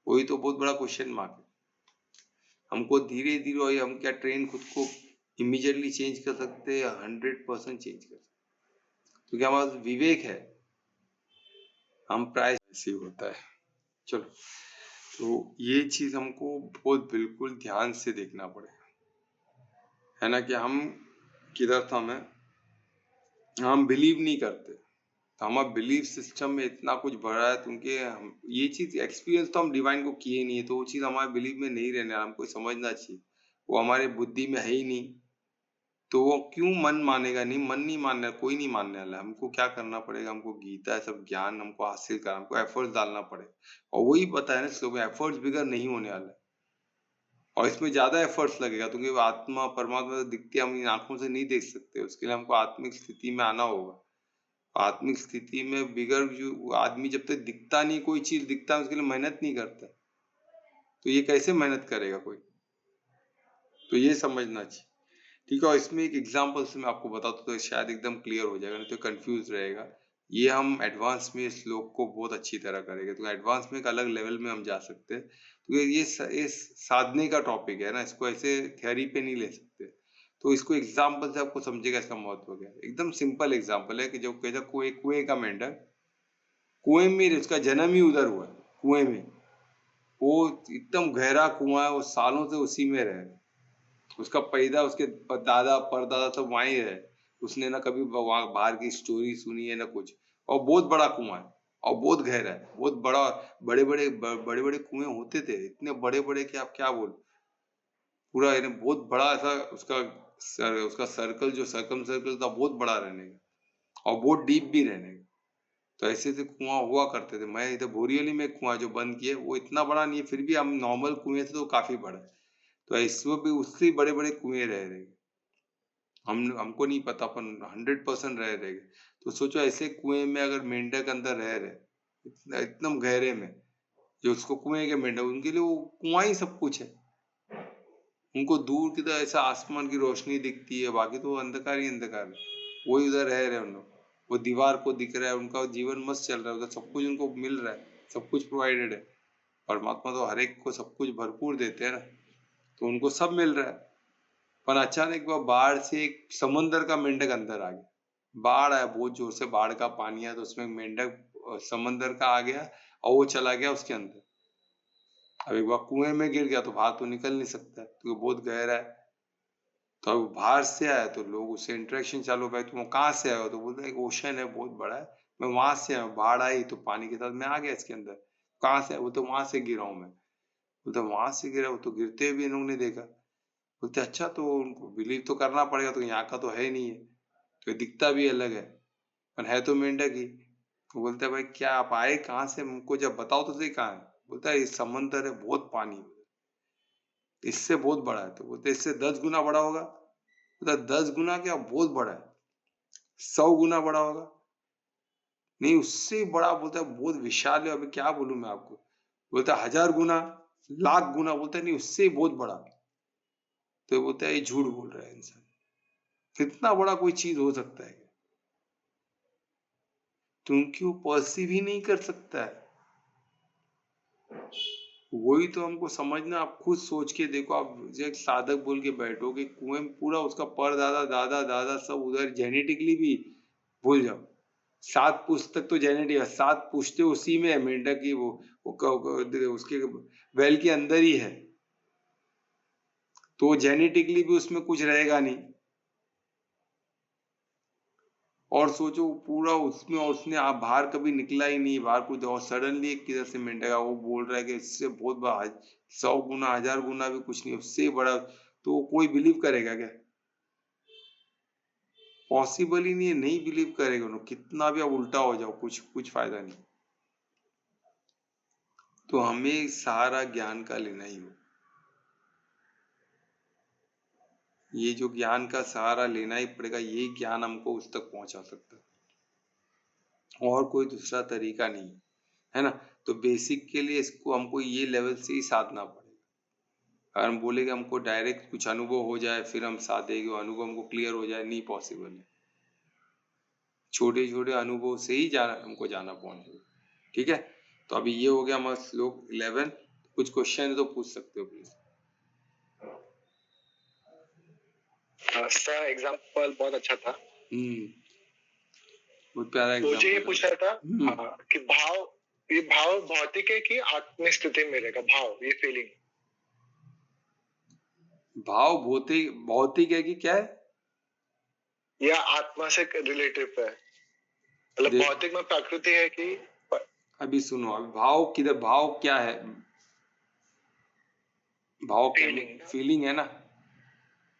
Speaker 1: वही तो बहुत बड़ा क्वेश्चन मार्क है। हमको धीरे धीरे, और हम क्या ट्रेन खुद को इमीडिएटली चेंज कर सकते हैं? 100% चेंज कर सकते, क्योंकि हमारे पास विवेक है। हम प्राय ऐसे होता है। चलो, तो ये चीज हमको बहुत बिल्कुल ध्यान से देखना पड़ेगा, है ना, कि हम किधर था, हम बिलीव नहीं करते, तो हमारा बिलीफ सिस्टम में इतना कुछ भरा है, क्योंकि हम ये चीज एक्सपीरियंस तो हम डिवाइन को किए नहीं है, तो वो चीज हमारे बिलीफ में नहीं रहने वाला, हमको समझना चाहिए। वो हमारे बुद्धि में है ही नहीं, तो वो क्यों मन मानेगा? नहीं, मन नहीं मानना, कोई नहीं मानने वाला। हमको क्या करना पड़ेगा? हमको गीता सब ज्ञान हमको हासिल करना, हमको एफर्ट्स डालना पड़ेगा, और वही पता है ना श्लोक में, एफर्ट्स बिगड़ नहीं होने वाला है, और इसमें ज्यादा एफर्ट्स लगेगा, क्योंकि वो आत्मा परमात्मा तो दिखती हम इन आंखों से नहीं देख सकते। उसके लिए हमको आत्मिक स्थिति में आना होगा। आत्मिक स्थिति में बिगड़, जो आदमी जब तक दिखता नहीं, कोई चीज दिखता है उसके लिए मेहनत नहीं करता, तो ये कैसे मेहनत करेगा कोई? तो ये समझना चाहिए, ठीक है। और इसमें एक एग्जांपल से मैं आपको बताता तो शायद एकदम क्लियर हो जाएगा, नहीं तो कंफ्यूज रहेगा। ये हम एडवांस में इस श्लोक को बहुत अच्छी तरह करेंगे, तो एडवांस में एक अलग लेवल में हम जा सकते हैं, तो ये साधने का टॉपिक है ना, इसको ऐसे थ्योरी पे नहीं ले सकते। तो इसको एग्जाम्पल से आपको समझेगा इसका महत्व क्या है। एकदम सिंपल एग्जाम्पल है कि जो कहता कुएं का मेंढक, कुएं में उसका जन्म ही उधर हुआ, कुएं में, वो एकदम गहरा कुआं है, वो सालों से उसी में रहे, उसका पैदा, उसके दादा परदादा सब वहीं है, उसने ना कभी वहां बाहर की स्टोरी सुनी है ना कुछ। और बहुत बड़ा कुआं है, और बहुत गहरा है, बहुत बड़ा। बड़े बड़े कुएं होते थे, इतने बड़े बड़े कि आप क्या बोल, पूरा यानी बहुत बड़ा ऐसा उसका सर्कल, जो सर्कम सर्कल था, बहुत बड़ा रहने का, और बहुत डीप भी रहने का। तो ऐसे से कुआं हुआ करते थे। मैं इधर बोरियली में कुआं जो बंद किए, वो इतना बड़ा नहीं है, फिर भी हम नॉर्मल कुएं थे तो काफी बड़ा है। तो इसमें भी उससे बड़े बड़े कुएं रह रहे, हमको नहीं पता, अपन 100% रह रहे। तो सोचो ऐसे कुएं में अगर मेंढक अंदर रह रहे एकदम गहरे में, जो उसको कुएं के मेंढक, उनके लिए वो कुआं ही सब कुछ है। उनको दूर की तरह ऐसा आसमान की रोशनी दिखती है, बाकी तो अंधकार ही अंधकार है। वही उधर रह रहे उन लोग, वो दीवार को दिख रहा है, उनका जीवन मस्त चल रहा है, उधर सब कुछ उनको मिल रहा है, सब कुछ प्रोवाइडेड है। परमात्मा तो हर एक को सब कुछ भरपूर देते हैं ना, तो उनको सब मिल रहा है। पर अचानक वह बाढ़ से एक समंदर का मेंढक अंदर आ गया। बाढ़ आया, बहुत जोर से बाढ़ का पानी आया, तो उसमें मेंढक समंदर का आ गया और वो चला गया उसके अंदर। अब एक बार कुएं में गिर गया तो बाहर तो निकल नहीं सकता, तो बहुत गहरा है। तो अब बाहर से आया तो लोग उससे इंटरेक्शन चालू हो, भाई तुम कहाँ से आए हो? तो बोलते एक ओशन है बहुत बड़ा है, मैं वहां से आया हूँ, बाढ़ आई तो पानी के साथ मैं आ गया इसके अंदर। कहाँ से? वो तो वहां से गिरा हूँ मैं। बोलते वहां से गिरा? वो तो गिरते भी इन्होंने देखा। बोलते अच्छा, तो उनको बिलीव तो करना पड़ेगा, तो यहाँ का तो है नहीं है, तो ये दिखता भी अलग है, पर है तो मेंढक ही। तो बोलते भाई क्या आप आए कहाँ से, हमको जब बताओ तो सही कहाँ है। बोलता है इस समंदर है, बहुत पानी है, इससे बहुत बड़ा है। तो बोलते इससे 10 गुना बड़ा होगा। बोलता 10 गुना क्या, बहुत बड़ा है, 100 गुना बड़ा होगा। नहीं उससे बड़ा। बोलता है बहुत विशाल है, अभी क्या बोलूं मैं आपको। बोलता 1000 गुना, 1,00,000 गुना। बोलता है नहीं उससे बहुत बड़ा। तो बोलता है ये झूठ बोल रहा है इंसान, कितना बड़ा कोई चीज हो सकता है क्योंकि वो पर्सीव ही नहीं कर सकता है। वही तो हमको समझना। आप खुद सोच के देखो, आप एक साधक बोल के बैठोगे कुएं में, पूरा उसका परदादा दादा दादा सब उधर, जेनेटिकली भी भूल जाओ। 7 पुस्तक तो जेनेटिक, 7 पुश्ते उसी में है, मेंढक की उसके वेल के अंदर ही है, तो जेनेटिकली भी उसमें कुछ रहेगा नहीं। और सोचो पूरा उसमें, और उसने आप बाहर कभी निकला ही नहीं बाहर कुछ, और सडनली किधर से मेंढक वो बोल रहा है कि इससे बहुत बड़ा, 100 गुना 1000 गुना भी कुछ नहीं, उससे बड़ा। तो कोई बिलीव करेगा क्या? पॉसिबल ही नहीं है, नहीं बिलीव करेगा ना, कितना भी आप उल्टा हो जाओ, कुछ कुछ फायदा नहीं। तो हमें सहारा ज्ञान का लेना ही हो, ये जो ज्ञान का सहारा लेना ही पड़ेगा, ये ज्ञान हमको उस तक पहुंचा सकता है, और कोई दूसरा तरीका नहीं है ना। तो बेसिक के लिए इसको हमको ये लेवल से ही साधना पड़ेगा। अगर हम बोले कि हमको डायरेक्ट कुछ अनुभव हो जाए फिर हम साधेंगे, अनुभव हमको क्लियर हो जाए, नहीं पॉसिबल है। छोटे छोटे अनुभव से ही हमको जाना पहुंचेगा। ठीक है, तो अभी ये हो गया हमारा श्लोक 11। कुछ क्वेश्चन तो पूछ सकते हो प्लीज।
Speaker 3: सर एग्जाम्पल बहुत अच्छा था।
Speaker 1: बहुत प्यारा एग्जाम्पल।
Speaker 3: मुझे ये पूछना था कि ये भाव भौतिक है कि आत्मिक स्थिति में रहेगा? भाव, ये फीलिंग,
Speaker 1: भाव भौतिक भौतिक है कि क्या है,
Speaker 3: या आत्मा से रिलेटिव है? मतलब भौतिक में प्रकृति है कि?
Speaker 1: अभी सुनो, अभी भाव किधर, भाव क्या है? भाव फीलिंग है ना।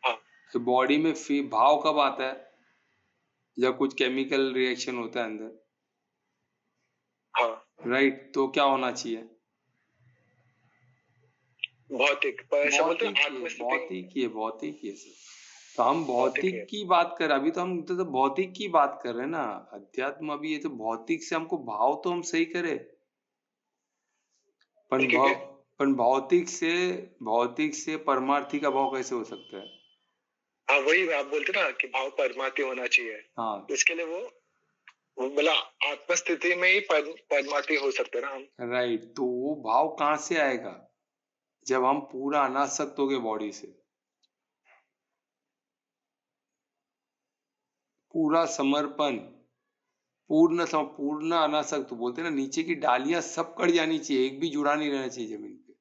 Speaker 3: हाँ।
Speaker 1: तो बॉडी में भाव कब आता है? जब कुछ केमिकल रिएक्शन होता है अंदर।
Speaker 3: हाँ।
Speaker 1: राइट, तो क्या होना चाहिए?
Speaker 3: भौतिक। पर ऐसा बोलते हैं
Speaker 1: भौतिक ही है सर। तो हम भौतिक की बात कर, अभी तो हम तो भौतिक की बात कर रहे हैं ना। अध्यात्म अभी ये तो भौतिक से हमको भाव तो हम सही करे, पर भौतिक से परमार्थी का भाव कैसे हो सकता है?
Speaker 3: हाँ वही आप बोलते ना कि भाव परमार्थी होना चाहिए। हाँ, इसके लिए वो बोला आत्मस्थिति में ही परमार्थी हो सकते हैं ना हम।
Speaker 1: राइट, तो वो भाव कहाँ से आएगा? जब हम पूरा अनासक्त हो गए बॉडी से, पूरा समर्पण, पूर्ण अनासक्त बोलते ना, नीचे की डालियां सब कट जानी चाहिए, एक भी जुड़ा नहीं रहना चाहिए जमीन पे।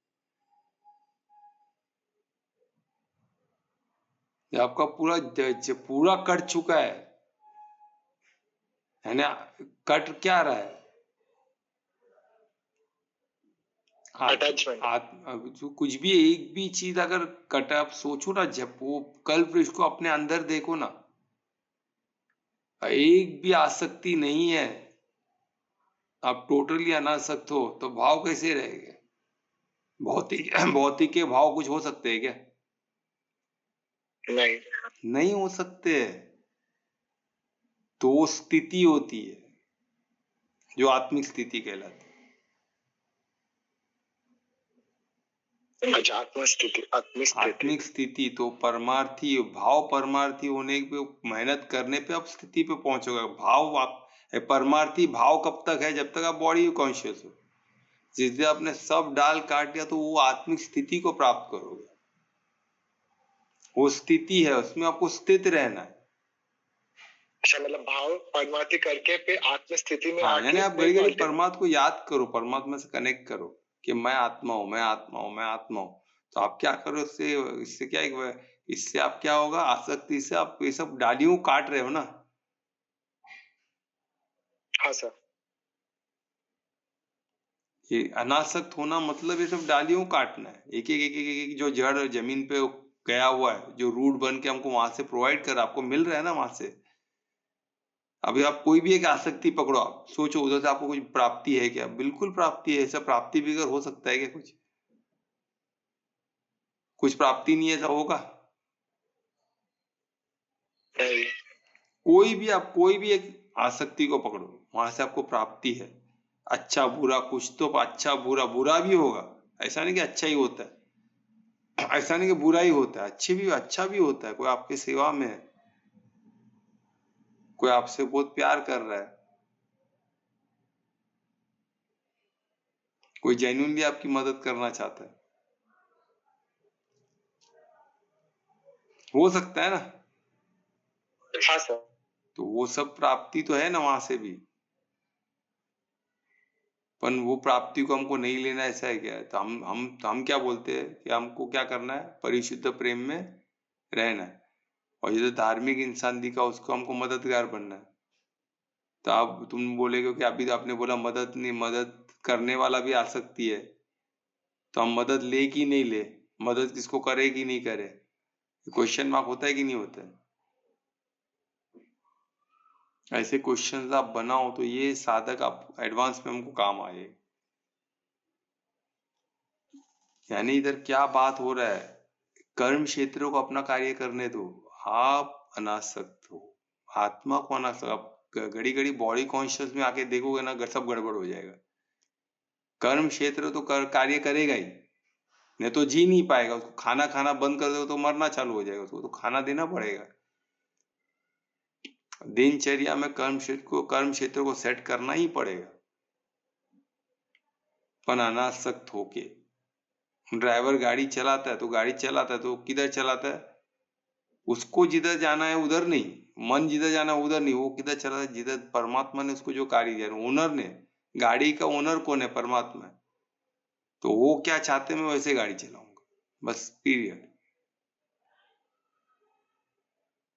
Speaker 1: आपका पूरा कट चुका है ना। कट क्या रहा है?
Speaker 3: अटैचमेंट।
Speaker 1: जो कुछ भी, एक भी चीज अगर कट, आप सोचो ना, जब वो कल्प वृक्ष को अपने अंदर देखो ना, एक भी आसक्ति नहीं है, आप टोटली अनासक्त हो तो भाव कैसे रहेंगे? भौतिक के भाव कुछ हो सकते हैं क्या? नहीं हो सकते। तो वो स्थिति होती है जो आत्मिक स्थिति कहलाती है।
Speaker 3: अच्छा,
Speaker 1: आत्मिक स्थिति तो परमार्थी भाव, परमार्थी होने पे मेहनत करने पे आप स्थिति पे पहुंचोगे। भाव आप परमार्थी भाव कब तक है? जब तक आप बॉडी कॉन्शियस हो। जिस दिन आपने सब डाल काट दिया तो वो आत्मिक स्थिति को प्राप्त करोगे। वो स्थिति है, उसमें आपको स्थित रहना है।
Speaker 3: अच्छा, मतलब भाव परमार्थी करके पे आत्म स्थिति में
Speaker 1: हाँ, यानी आप घड़ी घड़ी परमात्मा को याद करो, परमात्मा से कनेक्ट करो कि मैं आत्मा हूँ, मैं आत्मा हूँ, मैं आत्मा हूँ। तो आप क्या करो इससे क्या, इससे आप क्या होगा, आसक्ति से आप ये सब डालियों काट रहे हो ना।
Speaker 3: हाँ सर।
Speaker 1: ये अनासक्त होना मतलब ये सब डालियों काटना है। एक एक जो जड़ जमीन पे गया हुआ है, जो रूट बन के हमको वहां से प्रोवाइड कर, आपको मिल रहा है ना वहां से। अभी आप कोई भी एक आसक्ति पकड़ो, आप सोचो उधर से आपको कुछ प्राप्ति है क्या? बिल्कुल प्राप्ति है। ऐसा प्राप्ति बिगर हो सकता है क्या? कुछ प्राप्ति नहीं है, ऐसा होगा? कोई भी एक आसक्ति को पकड़ो, वहां से आपको प्राप्ति है। अच्छा बुरा कुछ तो, अच्छा बुरा, बुरा भी होगा। ऐसा नहीं कि अच्छा ही होता है, ऐसा नहीं कि बुरा ही होता है, अच्छा भी होता है। कोई आपकी सेवा में है, कोई आपसे बहुत प्यार कर रहा है, कोई जेन्युइनली आपकी मदद करना चाहता है, हो सकता है ना।
Speaker 3: हाँ सर।
Speaker 1: तो वो सब प्राप्ति तो है ना वहां से भी। पर वो प्राप्ति को हमको नहीं लेना, ऐसा है क्या? तो हम क्या बोलते हैं कि हमको क्या करना है? परिशुद्ध प्रेम में रहना है। और ये जो धार्मिक इंसान दिखा उसको हमको मददगार बनना है। तो आप तुम बोलेगे कि अभी तो आपने बोला मदद नहीं, मदद करने वाला भी आसक्ति है। तो हम मदद ले कि नहीं ले, मदद किसको करे कि नहीं करे, क्वेश्चन मार्क होता है कि नहीं होता है? ऐसे क्वेश्चंस आप बनाओ तो ये साधक आप एडवांस में हमको काम आए। यानी इधर क्या बात हो रहा है? कर्म क्षेत्रों को अपना कार्य करने दो, आप अनासक्त हो। आत्मा को अनासक्त, आप घड़ी घड़ी बॉडी कॉन्शियस में आके देखोगे ना, सब गड़बड़ हो जाएगा। कर्म क्षेत्र तो कार्य करेगा ही, नहीं तो जी नहीं पाएगा। उसको खाना खाना बंद कर दो तो मरना चालू हो जाएगा, उसको तो खाना देना पड़ेगा। दिनचर्या में कर्म क्षेत्र को सेट करना ही पड़ेगा। पर अनासक्त होके ड्राइवर गाड़ी चलाता है तो किधर चलाता है? उसको जिधर जाना है उधर नहीं, मन जिधर जाना है उधर नहीं, वो किधर चला है? जिधर परमात्मा ने उसको जो कार्य दिया, ओनर ने, गाड़ी का ओनर कौन है? परमात्मा है। तो वो क्या चाहते मैं वैसे गाड़ी चलाऊंगा, बस पीरियड।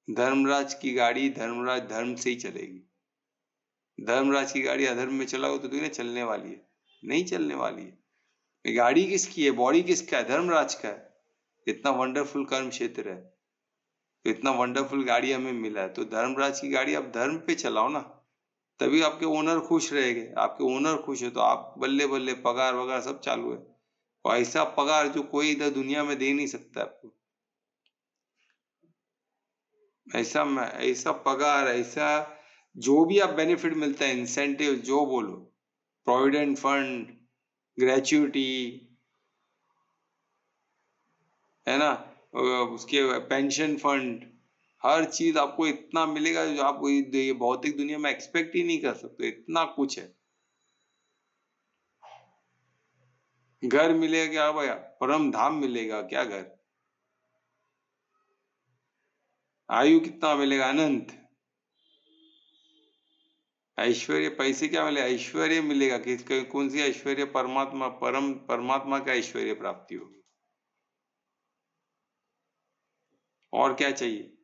Speaker 1: धर्मराज की गाड़ी धर्मराज धर्म से ही चलेगी। धर्मराज की गाड़ी अधर्म में चलाओ तो ना चलने वाली है, नहीं चलने वाली है। गाड़ी किसकी है? बॉडी किसका है? धर्मराज का है। इतना वंडरफुल कर्म क्षेत्र है, तो इतना वंडरफुल गाड़ी हमें मिला है, तो धर्मराज की गाड़ी आप धर्म पे चलाओ ना, तभी आपके ओनर खुश रहेंगे। आपके ओनर खुश है तो आप बल्ले बल्ले, पगार वगार सब चालू है। और ऐसा पगार जो कोई इधर दुनिया में दे नहीं सकता आपको। ऐसा पगार, ऐसा जो भी आप बेनिफिट मिलता है, इंसेंटिव जो बोलो, प्रोविडेंट फंड, ग्रेचुइटी, है ना, उसके पेंशन फंड, हर चीज आपको इतना मिलेगा जो आप ये भौतिक दुनिया में एक्सपेक्ट ही नहीं कर सकते। इतना कुछ है। घर मिलेगा क्या भैया? परम धाम मिलेगा क्या घर? आयु कितना मिलेगा? अनंत। ऐश्वर्य, पैसे क्या मिले? ऐश्वर्य मिलेगा। कौन सी ऐश्वर्य? परमात्मा का ऐश्वर्य प्राप्ति होगी। और क्या चाहिए?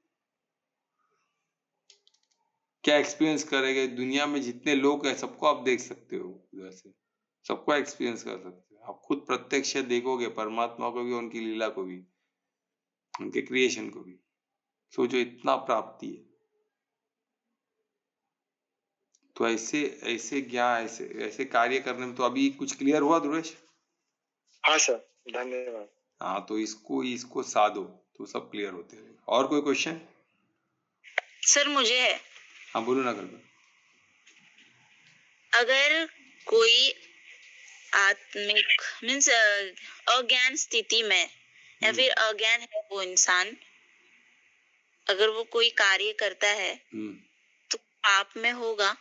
Speaker 1: क्या एक्सपीरियंस करेंगे? दुनिया में जितने लोग हैं सबको आप देख सकते हो, उधर से सबको एक्सपीरियंस कर सकते हो। आप खुद प्रत्यक्ष देखोगे परमात्मा को भी, उनकी लीला को भी, उनके क्रिएशन को भी। सोचो इतना प्राप्ति है। तो ऐसे ऐसे ज्ञान ऐसे ऐसे कार्य करने में तो अभी कुछ क्लियर हुआ ध्रुवेश?
Speaker 3: हाँ सर, धन्यवाद।
Speaker 1: हाँ, तो इसको इसको साधो तो सब क्लियर होते हैं। और कोई क्वेश्चन?
Speaker 2: सर मुझे है।
Speaker 1: हाँ बोलो ना कल्पना।
Speaker 2: अगर कोई आत्मिक मीन्स अज्ञान स्थिति में या फिर अज्ञान है वो इंसान, अगर वो कोई कार्य करता है तो पाप में होगा?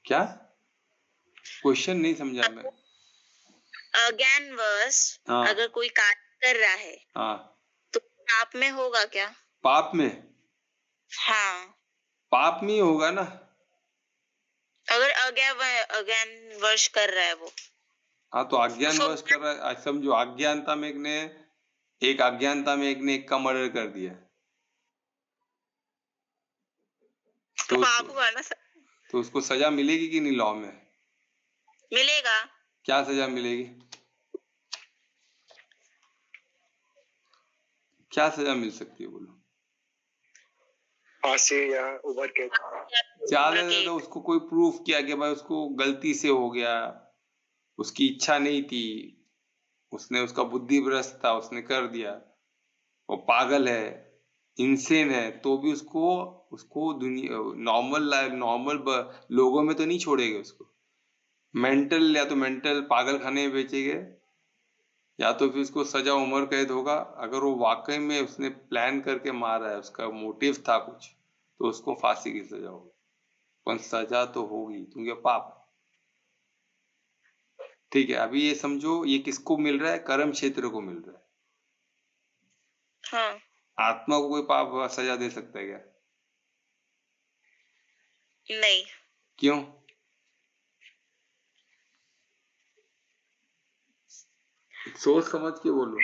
Speaker 1: क्या क्वेश्चन नहीं समझा मैं।
Speaker 2: अज्ञानवश अगर कोई कार्य कर रहा है तो पाप में होगा क्या?
Speaker 1: पाप में?
Speaker 2: हाँ,
Speaker 1: पाप में ही होगा ना।
Speaker 2: अगर अज्ञानवश कर रहा है वो।
Speaker 1: हाँ, तो अज्ञानवश कर रहा है। आज समझो अज्ञानता में एक ने एक का मर्डर कर दिया
Speaker 2: तो पाप हुआ ना सर।
Speaker 1: तो उसको सजा मिलेगी कि नहीं? लॉ में
Speaker 2: मिलेगा।
Speaker 1: क्या सजा मिलेगी? क्या सजा मिल सकती है बोलो?
Speaker 3: फांसी या उम्र कैद।
Speaker 1: ज्यादा तो उसको कोई प्रूफ किया कि भाई उसको गलती से हो गया, उसकी इच्छा नहीं थी, उसने उसका बुद्धि भ्रष्ट था, उसने कर दिया, वो पागल है, इंसेन है, तो भी उसको दुनिया नॉर्मल लोगों में तो नहीं छोड़ेंगे उसको। मेंटल या तो मेंटल पागल खाने में बेचेंगे या तो फिर उसको सजा उम्र कैद होगा। अगर वो वाकई में उसने प्लान करके मारा है, उसका मोटिव था कुछ, तो उसको फांसी की सजा होगी। पर सजा तो होगी क्योंकि पाप। ठीक है, अभी ये समझो ये किसको मिल रहा है? कर्म क्षेत्र को मिल रहा है।
Speaker 2: हाँ।
Speaker 1: आत्मा को कोई पाप सजा दे सकता है क्या?
Speaker 2: नहीं।
Speaker 1: क्यों? सोच समझ के बोलो,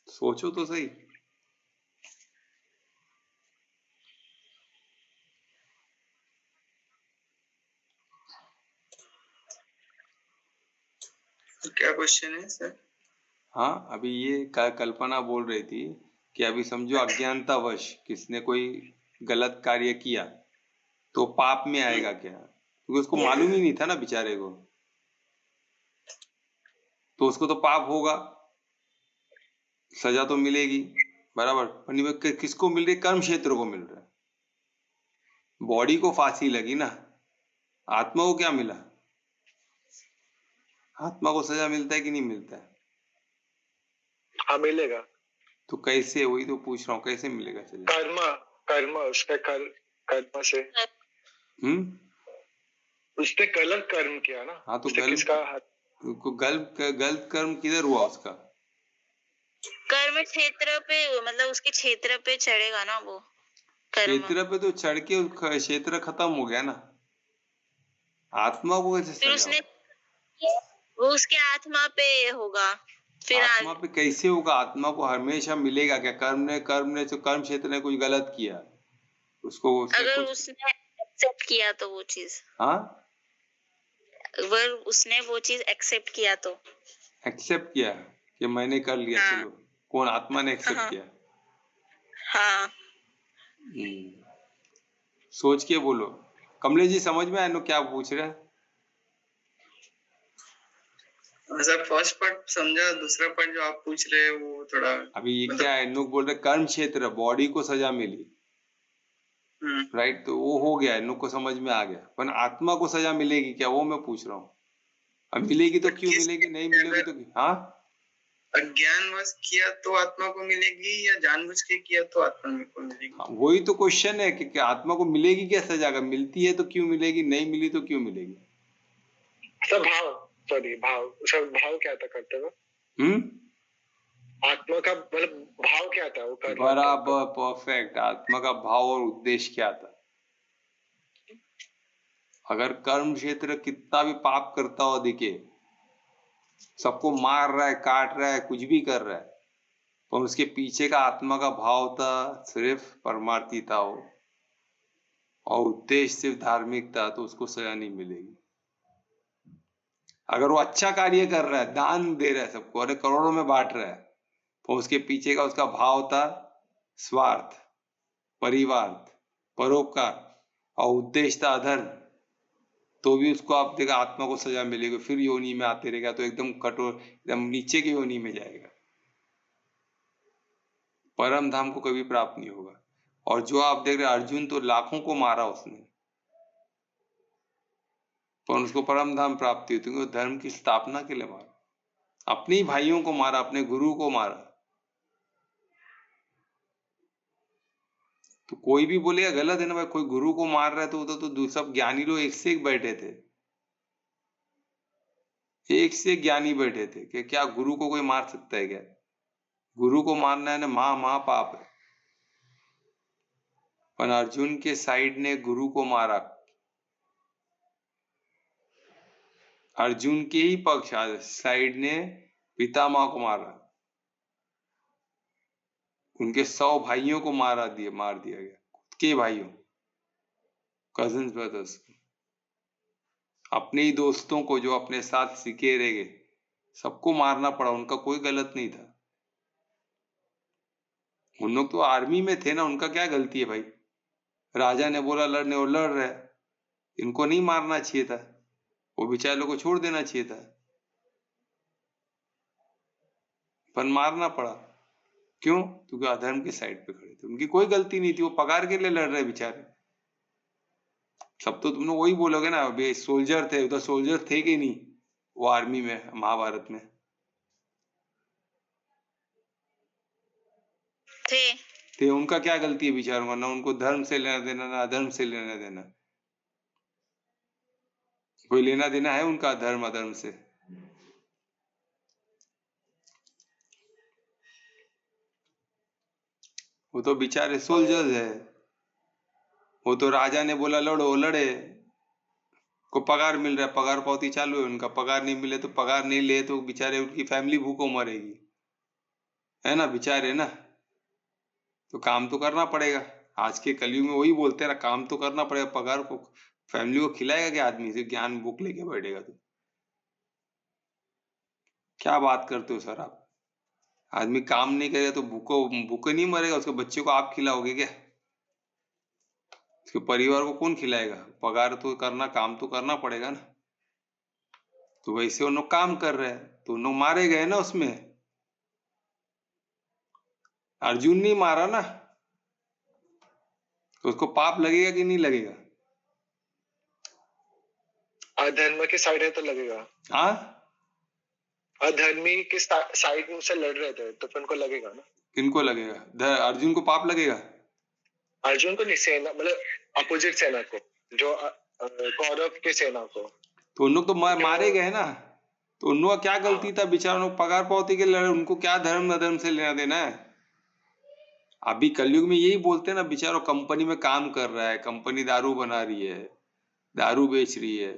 Speaker 1: सोचो तो सही।
Speaker 4: क्या क्वेश्चन है सर?
Speaker 1: हाँ, अभी ये कल्पना बोल रही थी कि अभी समझो अज्ञानतावश किसने कोई गलत कार्य किया तो पाप में आएगा क्या? क्योंकि उसको मालूम ही नहीं था ना बेचारे को, तो उसको तो पाप होगा, सजा तो मिलेगी बराबर। पर किसको मिल रही? कर्म क्षेत्र को मिल रहा है। बॉडी को फांसी लगी ना, आत्मा को क्या मिला? आत्मा को सजा मिलता है कि नहीं मिलता है?
Speaker 3: हाँ मिलेगा।
Speaker 1: तो कैसे? वही तो पूछ रहा हूँ, कैसे मिलेगा सजा?
Speaker 3: कर्म उसके कर्म से। उसने गलत कर्म किया ना।
Speaker 1: हाँ, तो गलत कर्म किधर हुआ उसका?
Speaker 2: कर्म क्षेत्र पे, मतलब उसके क्षेत्र पे चढ़ेगा ना वो।
Speaker 1: क्षेत्र पे तो चढ़ के क्षेत्र खत्म हो गया ना। आत्मा को कैसे
Speaker 2: फिर उसने वो उसके आत्मा पे होगा। फिर
Speaker 1: आत्मा पे कैसे होगा? आत्मा को हमेशा मिलेगा क्या? कर्म ने कर्म क्षेत्र ने कुछ गलत किया, उसको
Speaker 2: अगर उसने एक्सेप्ट किया तो वो चीज।
Speaker 1: हाँ,
Speaker 2: अगर उसने वो चीज एक्सेप्ट किया तो। एक्सेप्ट
Speaker 1: किया कि मैंने कर लिया। हाँ। चलो, कौन? आत्मा ने एक्सेप्ट
Speaker 2: हाँ।
Speaker 1: किया?
Speaker 2: हाँ।
Speaker 1: सोच के बोलो। कमलेश जी समझ में आया ना क्या पूछ रहे हैं?
Speaker 4: सर फर्स्ट पार्ट समझा, दूसरा पार्ट जो आप पूछ रहे हैं वो थोड़ा।
Speaker 1: अभी ये क्या है, लोग बोल रहे कर्म क्षेत्र, बॉडी को सजा मिली, राइट, तो वो हो गया, इन को समझ में आ गया। पर आत्मा को सजा मिलेगी क्या, वो मैं पूछ रहा हूँ। अब मिलेगी तो क्यों मिलेगी, नहीं मिलेगी तो हाँ?
Speaker 4: अज्ञानवश किया तो आत्मा को मिलेगी या जानबूझ के किया तो आत्मा को मिलेगी?
Speaker 1: हाँ, वही तो क्वेश्चन है कि आत्मा को मिलेगी क्या सजा? अगर मिलती है तो क्यों मिलेगी, नहीं मिली तो क्यों मिलेगी?
Speaker 3: सब भाव क्या था करते हुए? आत्मा का मतलब भाव क्या था वो कर?
Speaker 1: बराबर, परफेक्ट। आत्मा का भाव और उद्देश्य क्या था? अगर कर्म क्षेत्र कितना भी पाप करता हो दिखे, सबको मार रहा है, काट रहा है, कुछ भी कर रहा है, पर उसके पीछे का आत्मा का भाव था सिर्फ परमार्थी था हो, और उद्देश्य सिर्फ धार्मिक था, तो उसको सजा नहीं मिलेगी। अगर वो अच्छा कार्य कर रहा है, दान दे रहा है सबको, अरे करोड़ों में बांट रहा है, तो उसके पीछे का उसका भाव था स्वार्थ, परिवार, परोपकार, और उद्देश्य था अधर्म, तो भी उसको आप देखा आत्मा को सजा मिलेगी, फिर योनि में आते रहेगा, तो एकदम कठोर, एकदम नीचे की योनि में जाएगा, परम धाम को कभी प्राप्त नहीं होगा। और जो आप देख रहे अर्जुन तो लाखों को मारा उसने, पर उसको परम धाम प्राप्ति हुई, क्योंकि धर्म की स्थापना के लिए मारा, अपने ही भाइयों को मारा, अपने गुरु को मारा। तो कोई भी बोलेगा गलत है ना भाई, कोई गुरु को मार रहा है तो सब ज्ञानी लोग एक से एक बैठे थे, एक से एक ज्ञानी बैठे थे कि क्या गुरु को कोई मार सकता है क्या? गुरु को मारना है ना महापाप है। पर अर्जुन के साइड ने गुरु को मारा, अर्जुन के ही पक्ष साइड ने पितामह को मारा, उनके 100 भाइयों को मार दिया गया, खुद के भाइयों, कजिन्स ब्रदर्स, अपने ही दोस्तों को जो अपने साथ सिके रह गए, सबको मारना पड़ा, उनका कोई गलत नहीं था। उन लोग तो आर्मी में थे ना, उनका क्या गलती है भाई? राजा ने बोला लड़ने, वो लड़ रहे, इनको नहीं मारना चाहिए था, वो बेचारे लोग को छोड़ देना चाहिए था, पर मारना पड़ा। क्यों? क्योंकि अधर्म के साइड पे खड़े थे, उनकी कोई गलती नहीं थी, वो पगार के लिए लड़ रहे बेचारे। सब तो तुम लोग वही बोलोगे ना, वे सोल्जर थे, उधर सोल्जर थे कि नहीं वो आर्मी में, महाभारत में थे, उनका क्या गलती है बेचारों का? ना उनको धर्म से लेना देना, ना अधर्म से लेना देना। कोई लेना देना है उनका धर्म अधर्म से? वो तो बेचारे सोल्जर्स है, वो तो राजा ने बोला लड़ो, लड़े, को पगार मिल रहा है, पगार पावती चालू है उनका, पगार नहीं मिले तो पगार नहीं ले तो बेचारे उनकी फैमिली भूखों मरेगी, है ना बेचारे ना। तो काम तो करना पड़ेगा, आज के कलयुग में वही बोलते हैं ना, काम तो करना पड़ेगा, पगार को फैमिली को खिलाएगा क्या आदमी? से ज्ञान भूख लेके बैठेगा तो क्या बात करते हो सर आप? आदमी काम नहीं करेगा तो भूखे नहीं मरेगा, उसके बच्चे को आप खिलाओगे क्या? उसके परिवार को कौन खिलाएगा? पगार तो करना, काम तो करना पड़ेगा ना। तो वैसे उन लोग काम कर रहे हैं, तो उन लोग मारे गए ना उसमें, अर्जुन नहीं मारा ना, तो उसको पाप लगेगा कि नहीं लगेगा?
Speaker 3: अधर्म के साइड है तो लगेगा।
Speaker 1: हाँ,
Speaker 3: अधर्मी के साइड से लड़ रहे थे तो फिर उनको लगेगा ना।
Speaker 1: किनको लगेगा? अर्जुन को पाप लगेगा?
Speaker 3: अर्जुन को नहीं, सेना मतलब अपोजिट सेना को, जो कौरव के सेना को।
Speaker 1: तो उन लोग तो मारे गए ना, तो उन लोग का क्या गलती था? बेचारों लोग पगार पावती के लड़े, उनको क्या धर्म अधर्म से लेना देना है? अभी कलयुग में यही बोलते हैं ना, बेचारों कंपनी में काम कर रहा है, कंपनी दारू बना रही है, दारू बेच रही है,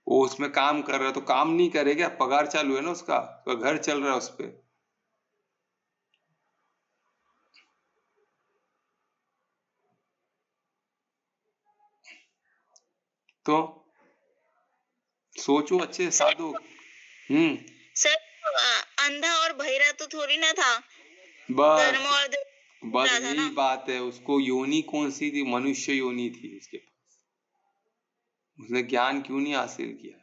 Speaker 1: वो उसमें काम कर रहा है, तो काम नहीं करेगा, पगार चालू है ना उसका, तो घर चल रहा है उस पर। तो सोचो अच्छे साधु।
Speaker 2: सर अंधा और बहिरा तो थोड़ी ना था,
Speaker 1: बस
Speaker 2: और
Speaker 1: बस यही बात है, उसको योनि कौन सी थी? मनुष्य योनि थी उसके पास, उसने ज्ञान क्यों नहीं हासिल किया?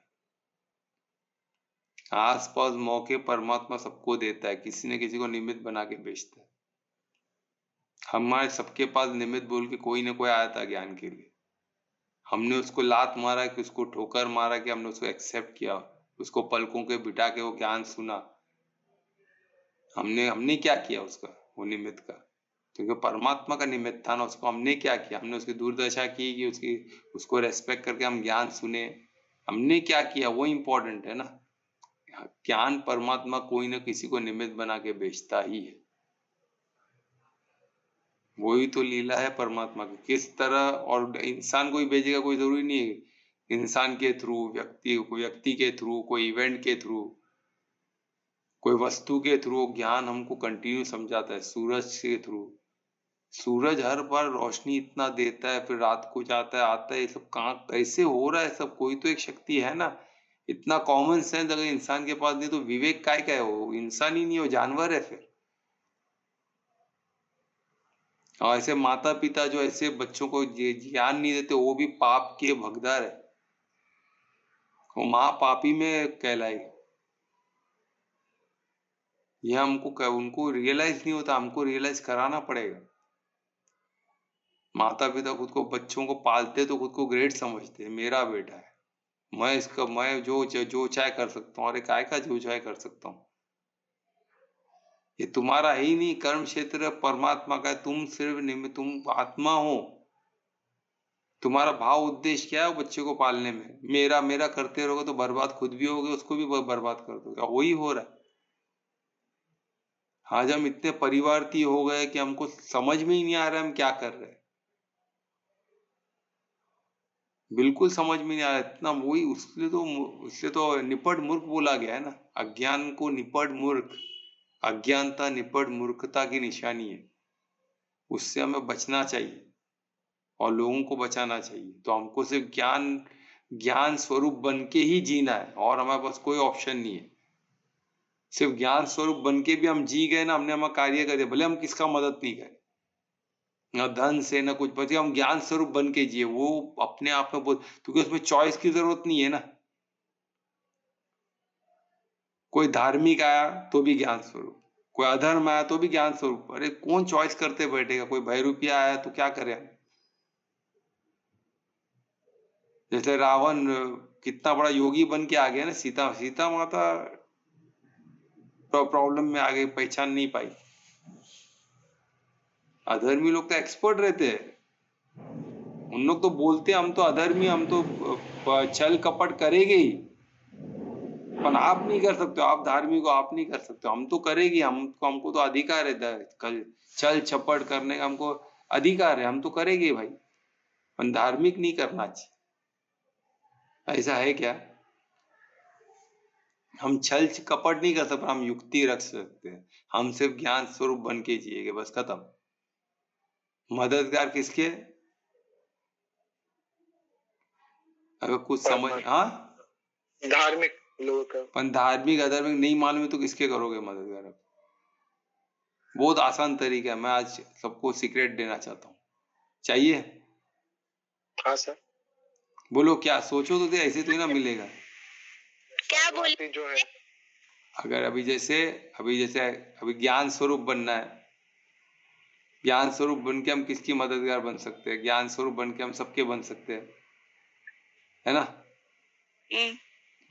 Speaker 1: आसपास मौके परमात्मा सबको देता है, किसी न किसी को निमित्त बना के भेजता है। हमारे सबके पास निमित्त बोल के कोई ना कोई आया था ज्ञान के लिए, हमने उसको लात मारा कि उसको ठोकर मारा कि हमने उसको एक्सेप्ट किया, उसको पलकों के बिठा के वो ज्ञान सुना, हमने क्या किया उसका, वो निमित्त का? क्योंकि परमात्मा का निमित्त था ना, उसको हमने क्या किया? हमने उसकी दूरदशा की कि उसको रेस्पेक्ट करके हम ज्ञान सुने, हमने क्या किया? वो इम्पोर्टेंट है ना। ज्ञान परमात्मा कोई ना किसी को निमित्त बना के भेजता ही है, वही तो लीला है परमात्मा की, किस तरह। और इंसान को ही भेजेगा, कोई जरूरी नहीं है इंसान के थ्रू, व्यक्ति के थ्रू, कोई इवेंट के थ्रू, कोई वस्तु के थ्रू ज्ञान हमको कंटिन्यू समझाता है। सूरज के थ्रू, सूरज हर बार रोशनी इतना देता है, फिर रात को जाता है आता है, ये सब कहाँ कैसे हो रहा है? सब कोई तो एक शक्ति है ना। इतना कॉमन सेंस अगर इंसान के पास नहीं तो विवेक काय का है? वो इंसान ही नहीं, वो जानवर है फिर। और ऐसे माता पिता जो ऐसे बच्चों को ज्ञान नहीं देते वो भी पाप के भगदार है, वो माँ पापी में कहलाएगी। यह उनको रियलाइज नहीं होता, हमको रियलाइज कराना पड़ेगा। माता पिता खुद को बच्चों को पालते तो खुद को ग्रेट समझते हैं, मेरा बेटा है, मैं जो चाहे कर सकता हूँ। अरे काय का जो चाहे कर सकता हूँ, ये तुम्हारा है ही नहीं। कर्म क्षेत्र परमात्मा का है, तुम सिर्फ तुम आत्मा हो। तुम्हारा भाव उद्देश्य क्या है वो बच्चे को पालने में? मेरा मेरा करते रहोगे तो बर्बाद खुद भी होगे, उसको भी बर्बाद कर दोगे। वही हो रहा है। आज हम इतने परिवारती हो गए कि हमको समझ में ही नहीं आ रहा हम क्या कर रहे हैं। बिल्कुल समझ में नहीं आ रहा इतना। वही उससे तो निपट मूर्ख बोला गया है ना, अज्ञान को निपट मूर्ख। अज्ञानता निपट मूर्खता की निशानी है। उससे हमें बचना चाहिए और लोगों को बचाना चाहिए। तो हमको सिर्फ ज्ञान स्वरूप बन के ही जीना है और हमारे पास कोई ऑप्शन नहीं है। सिर्फ ज्ञान स्वरूप बन के भी हम जी गए ना, हमने हमारा कार्य कर दिया, भले हम किसका मदद नहीं करें, न धन से न कुछ, बस हम ज्ञान स्वरूप बन के जिए, वो अपने आप में बहुत, क्योंकि उसमें चॉइस की जरूरत नहीं है ना। कोई धार्मिक आया तो भी ज्ञान स्वरूप, कोई अधर्म आया तो भी ज्ञान स्वरूप। अरे कौन चॉइस करते बैठेगा? कोई भयरूपिया आया तो क्या करे? जैसे रावण कितना बड़ा योगी बन के आ गया ना, सीता माता प्रॉब्लम में आ गई, पहचान नहीं पाई। अधर्मी लोग तो एक्सपर्ट रहते हैं, उन लोग तो बोलते हम तो अधर्मी, हम तो छल कपट करेंगे ही, पर आप नहीं कर सकते हो। आप धार्मिक को आप नहीं कर सकते, हम तो करेंगे। हमको तो अधिकार है छल छपट करने का, हमको अधिकार है, हम तो करेंगे भाई। पर धार्मिक नहीं करना चाहिए। ऐसा है क्या? हम छल कपट नहीं कर सकते, हम युक्ति रख सकते हैं। हम सिर्फ ज्ञान स्वरूप बन के जिएंगे, बस खत्म। मददगार किसके? अगर कुछ समझ, हाँ,
Speaker 3: धार्मिक लोगों का।
Speaker 1: पर धार्मिक अधर्मिक नहीं मालूम है तो किसके करोगे मददगार? बहुत आसान तरीका है, मैं आज सबको सीक्रेट देना चाहता हूँ। चाहिए?
Speaker 3: हाँ सर।
Speaker 1: बोलो क्या सोचो तो ऐसे तो ही ना मिलेगा।
Speaker 2: क्या बोले?
Speaker 3: जो है,
Speaker 2: अगर
Speaker 1: अभी ज्ञान स्वरूप बनना है, ज्ञान स्वरूप बन के हम किसकी मददगार बन सकते हैं? ज्ञान स्वरूप बन के हम सबके बन सकते हैं, है ना?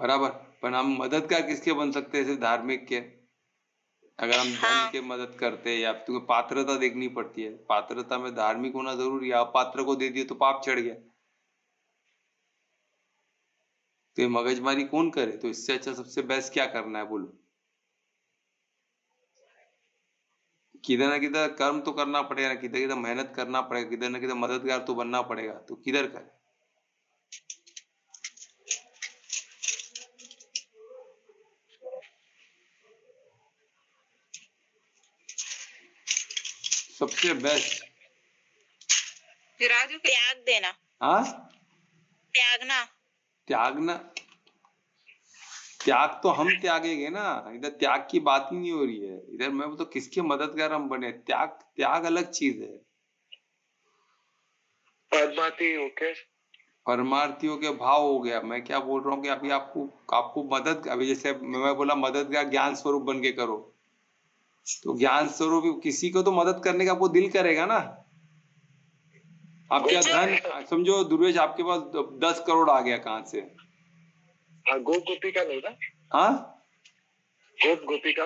Speaker 1: बराबर। पर हम मददगार किसके बन सकते हैं? सिर्फ धार्मिक के। अगर हम धन के मदद करते हैं, या तुम्हें पात्रता देखनी पड़ती है, पात्रता में धार्मिक होना जरूरी है। अपात्र को दे दिए तो पाप चढ़ गया, तो ये मगजमारी कौन करे? तो इससे अच्छा सबसे बेस्ट क्या करना है बोलो? किधर ना किधर कर्म तो करना पड़ेगा, किधर किधर मेहनत करना पड़ेगा, किधर ना किधर मददगार तो बनना पड़ेगा। तो किधर करे? सबसे बेस्ट
Speaker 2: त्याग देना।
Speaker 1: हाँ,
Speaker 2: त्यागना।
Speaker 1: त्याग तो हम त्यागेंगे ना, इधर त्याग की बात ही नहीं हो रही है। इधर मैं तो किसके मददगार हम बने? त्याग अलग चीज है। परमार्थियों के भाव हो गया। मैं क्या बोल रहा हूँ कि अभी आपको मदद, अभी जैसे मैं बोला मददगार ज्ञान स्वरूप बन के करो, तो ज्ञान स्वरूप किसी को तो मदद करने का आपको दिल करेगा ना। आप क्या धन समझो, दुर्वेश आपके पास 10 करोड़ आ गया, कहां से?
Speaker 3: गोप गोपी का नहीं था?
Speaker 1: हाँ,
Speaker 3: गोप गोपी का।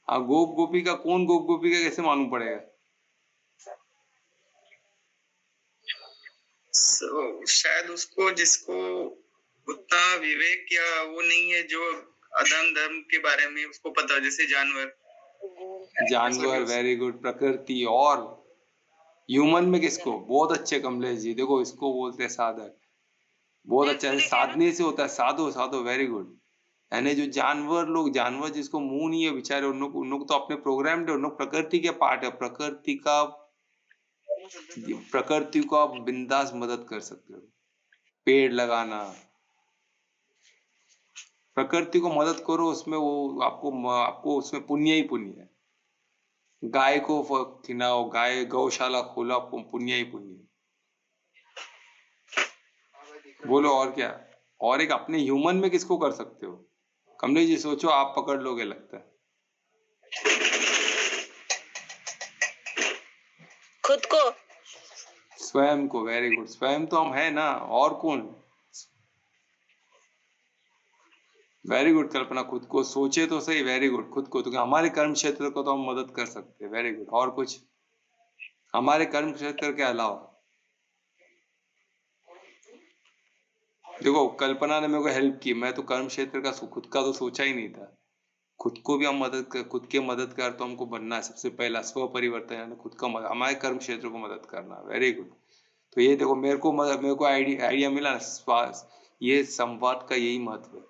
Speaker 1: हाँ, गोप गोपी का कौन? गोप गोपी का कैसे मालूम पड़ेगा?
Speaker 4: शायद उसको, जिसको उतना विवेक या वो नहीं है, जो अधर्म धर्म के बारे में उसको पता, जैसे जानवर।
Speaker 1: Very good. प्रकृति और ह्यूमन में किसको? बहुत अच्छे कमलेश जी, देखो इसको बोलते हैं साधक। बहुत अच्छा है, साधने से होता है। साधो, वेरी गुड। यानी जो जानवर जिसको मुंह नहीं है बेचारे, उन लोग तो अपने प्रोग्राम, उन लोग प्रकृति के पार्ट है। प्रकृति को आप बिंदास मदद कर सकते हो। पेड़ लगाना, प्रकृति को मदद करो, उसमें वो आपको उसमें पुण्य ही पुण्य है। गाय को खिलाओ, गाय गौशाला खोला, पुण्य ही पुण्य। बोलो और क्या? और एक अपने ह्यूमन में किसको कर सकते हो? कमलेश जी सोचो, आप पकड़ लोगे लगता है।
Speaker 2: खुद को,
Speaker 1: स्वयं को। वेरी गुड, स्वयं तो हम है ना, और कौन? वेरी गुड कल्पना, खुद को सोचे तो सही। वेरी गुड, खुद को। तो हमारे कर्म क्षेत्र को तो हम मदद कर सकते हैं। Very good. और कुछ हमारे कर्म क्षेत्र के अलावा? देखो कल्पना ने मेरे को हेल्प की, मैं तो कर्म क्षेत्र का खुद का तो सोचा ही नहीं था। खुद को भी हम मदद कर, खुद के मददगार तो हमको बनना है। सबसे पहला स्व परिवर्तन, यानी खुद का हमारे कर्म क्षेत्र को मदद करना। Very good. तो ये देखो मेरे को आइडिया मिला ना, ये संवाद का यही महत्व है।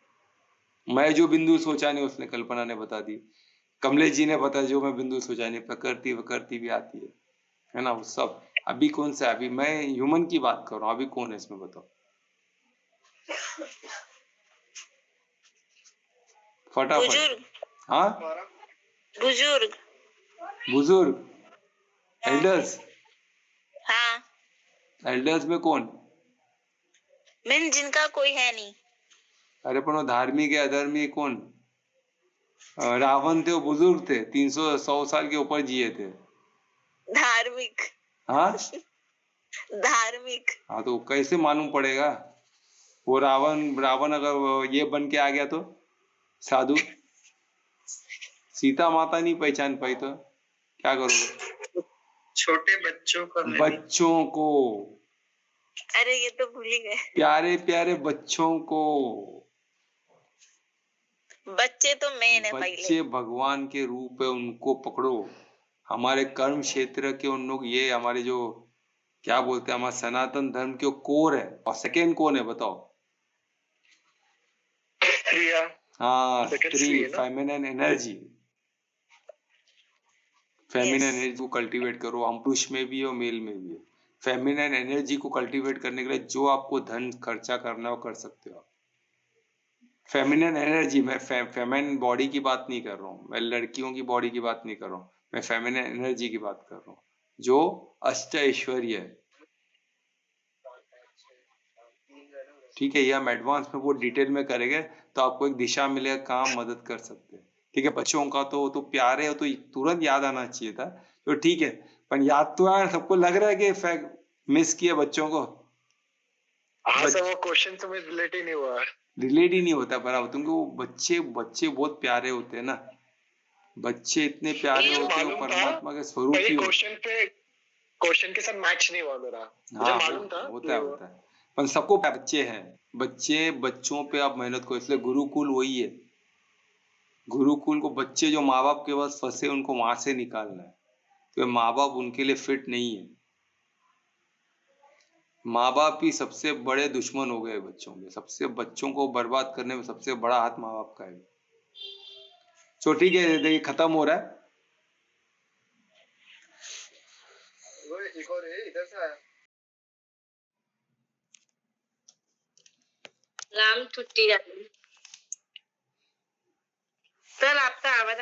Speaker 1: मैं जो बिंदु सोचा नहीं उसने कल्पना ने बता दी, कमलेश जी ने बताया जो मैं बिंदु सोचा नहीं। प्रकृति विकृति भी आती है ना, वो सब। अभी कौन सा? अभी मैं ह्यूमन की बात कर रहा हूँ, अभी कौन है इसमें बताओ फटाफट।
Speaker 2: बुजुर्ग।
Speaker 1: हाँ,
Speaker 2: बुजुर्ग।
Speaker 1: बुजुर्ग, एल्डर्स।
Speaker 2: हाँ,
Speaker 1: एल्डर्स में कौन?
Speaker 2: मीन जिनका कोई है नहीं।
Speaker 1: अरे पण वो धार्मिक है, अधर्मिक कौन? रावण थे, वो बुजुर्ग थे, 300 साल के ऊपर जिए थे।
Speaker 2: धार्मिक।
Speaker 1: हाँ
Speaker 2: धार्मिक।
Speaker 1: हाँ, तो कैसे मालूम पड़ेगा? वो रावण अगर ये बन के आ गया तो साधु, सीता माता नहीं पहचान पाई तो क्या करोगे?
Speaker 4: छोटे बच्चों को,
Speaker 1: बच्चों को,
Speaker 2: अरे ये तो भूल ही गए।
Speaker 1: प्यारे प्यारे बच्चों को।
Speaker 2: बच्चे तो मेन है पहले।
Speaker 1: बच्चे भगवान के रूप है, उनको पकड़ो। हमारे कर्म क्षेत्र के उन लोग, ये हमारे जो क्या बोलते हैं, हमारे सनातन धर्म के कोर है। और सेकेंड कौन है बताओ?
Speaker 3: स्त्रियां।
Speaker 1: हाँ,
Speaker 3: Second
Speaker 1: स्त्री,
Speaker 3: स्त्री है ना?
Speaker 1: Feminine energy. फेमिनिन एनर्जी को कल्टीवेट करो। हम पुरुष में भी है और मेल में भी है। फेमिनिन एनर्जी को कल्टीवेट करने के लिए जो आपको धन खर्चा करना है वो कर सकते हो। फेमिनिन एनर्जी, मैं फेमिनिन बॉडी की बात नहीं कर रहा हूँ, मैं लड़कियों की बॉडी की बात नहीं कर रहा हूँ, मैं फेमिनिन एनर्जी की बात कर रहा हूँ, जो अष्ट ऐश्वर्य है। ठीक है, ये हम एडवांस में वो डिटेल में करेंगे तो आपको एक दिशा मिलेगा कहाँ मदद कर सकते हैं। ठीक है, बच्चों का तो प्यारे हो तो तुरंत याद आना चाहिए था, तो ठीक है। पर याद तो यार सबको लग रहा है कि मिस किया बच्चों को।
Speaker 3: हाँ सर, वो क्वेश्चन से मुझे रिलेट ही नहीं हुआ।
Speaker 1: रिलेट ही नहीं होता बराबर, तुमको वो बच्चे बहुत प्यारे होते हैं ना। बच्चे इतने प्यारे होते हैं, वो परमात्मा के स्वरूप ही होते।
Speaker 3: क्वेश्चन के साथ मैच नहीं हुआ मेरा। मुझे मालूम था
Speaker 1: होता है पर सबको बच्चे हैं। बच्चों पे आप मेहनत करो, इसलिए गुरुकुल वही है। गुरुकुल को बच्चे जो माँ बाप के पास फंसे उनको वहां से निकालना है, तो माँ बाप उनके लिए फिट नहीं है। माँ बाप ही सबसे बड़े दुश्मन हो गए बच्चों के। सबसे बच्चों को बर्बाद करने में सबसे बड़ा हाथ माँ बाप का है। तो ठीक है, देखिए खत्म हो रहा है।
Speaker 3: एक और है, इधर से आया।
Speaker 2: राम छुट्टी जाती। सर आपका आवाज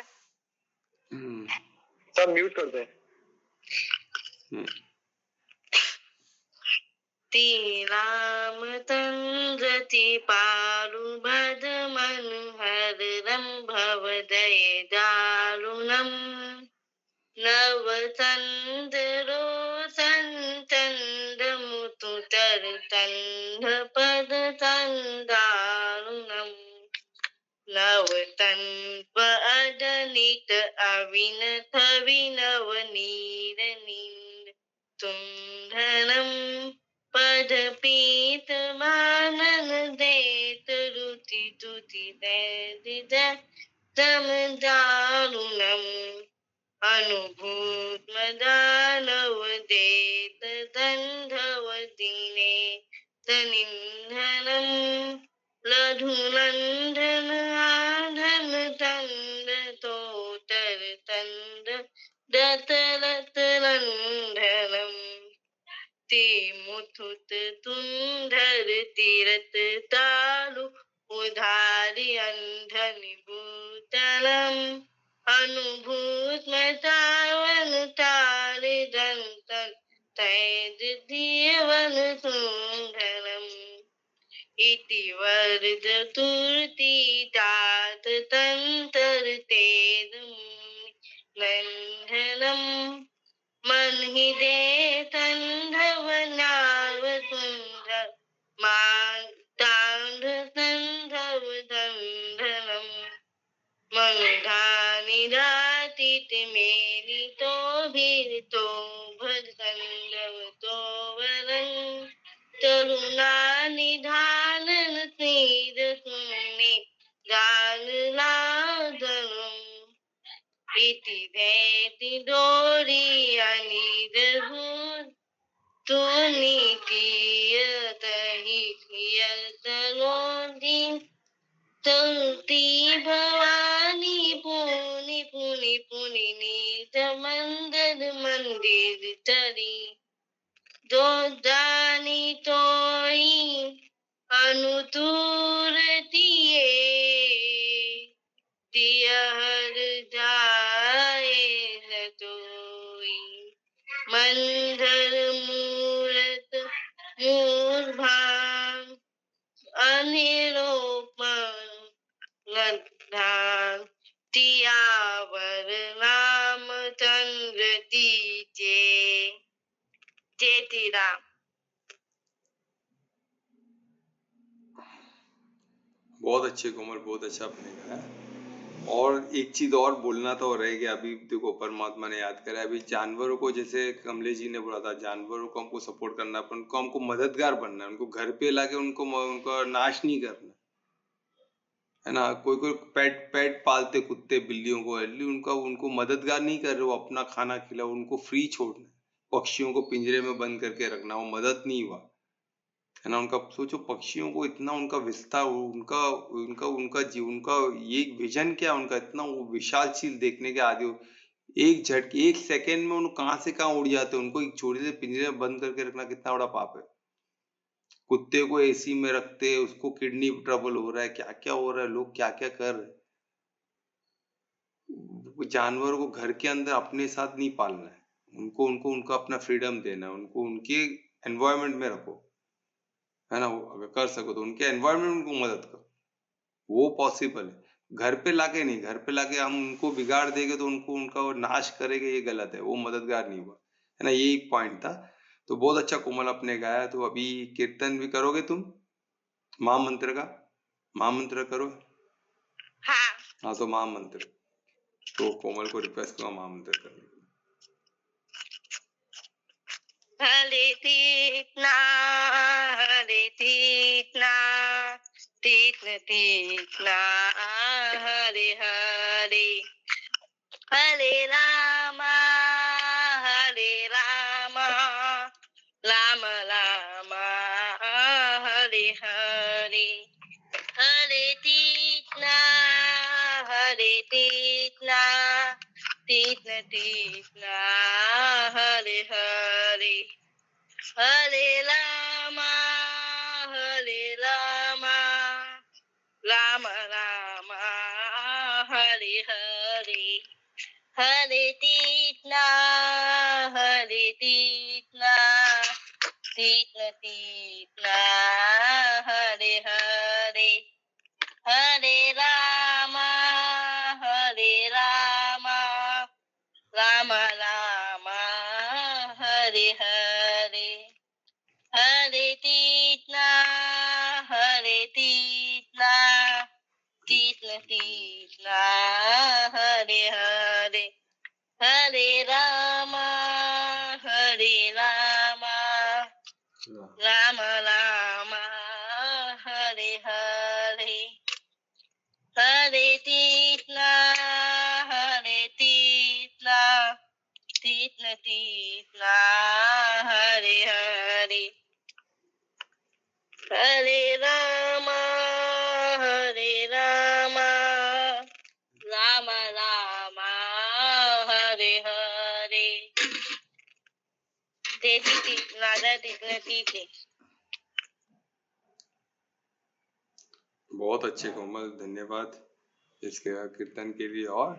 Speaker 3: सब म्यूट कर दे।
Speaker 2: राम तंद्रति पारु भद मन हर रम भव दय दारुणम नव तंद्रो संतंद मुतु तर तंध पद तंदारुणम नव तन्व अदनित अविनथ विनव नीर नीर तुंधनम पद पीत मानन देत रुति तुति दैदिद तम दारुणम अनुभूत मदानव देत दंधव दीने तनिंधनम लधुनंदन आधन तंद तोतर तंद दतरतरंधनम ते मुथुत तुंधर तीरथ तालु उधारी अंधनि भूतलम अनुभूत मताव तैर्दीयवन सुंदरम इति वरदतुर्ति तात तंतर तेदम नंदनम मन ही दे तंधवनाव सुंदर मान तांध संधव दंधनम मंधानि रातीत मेरी तो भीर तो भज संधव तो वरन तरुणा निधानन तीर सुमने गान लादनम इति देति डोरी अनिदहूर तू नीतिय तही तलोदी तलती भवानी पुनि पुनि पुनि नीत मंदिर मंदिर तरी दो दानी तोई अनुतूर दिए दिया हर जाए न तोई मंदर मूरत मूर्भान अनिरोपण लद्धान तियावर नाम चंद्र दीजे जय राम।
Speaker 1: बहुत अच्छे कोमल, बहुत अच्छा आपने गाया। और एक चीज और बोलना तो रह गया, अभी देखो परमात्मा ने याद करा, अभी जानवरों को, जैसे कमलेश जी ने बोला था, जानवरों को हमको सपोर्ट करना, पर उनको हमको मददगार बनना है, उनको घर पे लाके उनका नाश नहीं करना है ना। कोई कोई पेट पालते कुत्ते बिल्लियों को, उनको मददगार नहीं कर रहे, वो अपना खाना खिलाओ, उनको फ्री छोड़ना। पक्षियों को पिंजरे में बंद करके रखना, वो मदद नहीं हुआ है ना। उनका सोचो, पक्षियों को इतना उनका विस्तार, उनका जीवन का ये विजन क्या, उनका इतना वो विशालशील देखने के आदि, एक झटके एक सेकंड में उन कहां से कहां उड़ जाते हैं। उनको एक छोटे से पिंजरे में बंद करके रखना कितना बड़ा पाप है। कुत्ते को एसी में रखते, उसको किडनी ट्रबल हो रहा है, क्या क्या हो रहा है, लोग क्या क्या कर रहे हैं। जानवरों को घर के अंदर अपने साथ नहीं पालना है, उनको उनको उनका अपना फ्रीडम देना है, उनको उनके एनवायरमेंट में रखो, है ना। अगर कर सको तो उनके एनवायरमेंट में उनको मदद करो, वो पॉसिबल है। घर पे लाके नहीं, घर पे लाके हम उनको बिगाड़ देंगे तो उनको उनका नाश करेंगे, ये गलत है, वो मददगार नहीं हुआ, है ना। ये एक पॉइंट था। तो बहुत अच्छा कोमल आपने गाया। तो अभी कीर्तन भी करोगे तुम महामंत्र का? महामंत्र करो। हाँ तो महामंत्र, तो कोमल को रिक्वेस्ट करो महामंत्र करने के लिए।
Speaker 2: हरे तीतना तीक्ष्ण तीक्ष्ण हरे हरे हरे राम राम राम हरे हरे हरे तीक्ष्ण तीक्ष्ण हरे हरे हरे राम राम राम हरे हरे हरे तीक्ष्ण तीक्ष्ण हरे हरे हरे राम राम राम हरे हरे हरे तीक्ष्ण तीक्ष्ण हरे हरे हरे राम राम राम हरे हरे हरे तीक्ष्ण तीक्ष्ण हरे हरे हरे राम राम राम हरे हरे
Speaker 1: बहुत अच्छे कोमल, धन्यवाद इसके कीर्तन के लिए और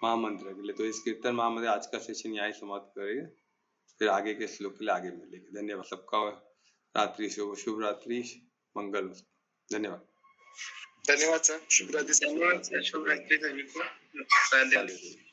Speaker 1: महामंत्र के लिए। तो इस कीर्तन महामंत्र आज का सेशन यहाँ ही समाप्त करेंगे। फिर आगे के श्लोक के लिए आगे मिलेंगे। धन्यवाद सबका। रात्रि शुभ रात्रि, मंगल। धन्यवाद।
Speaker 3: धन्यवाद सर, शुभ रात्रि।
Speaker 4: शुभ रात्रि सभी को।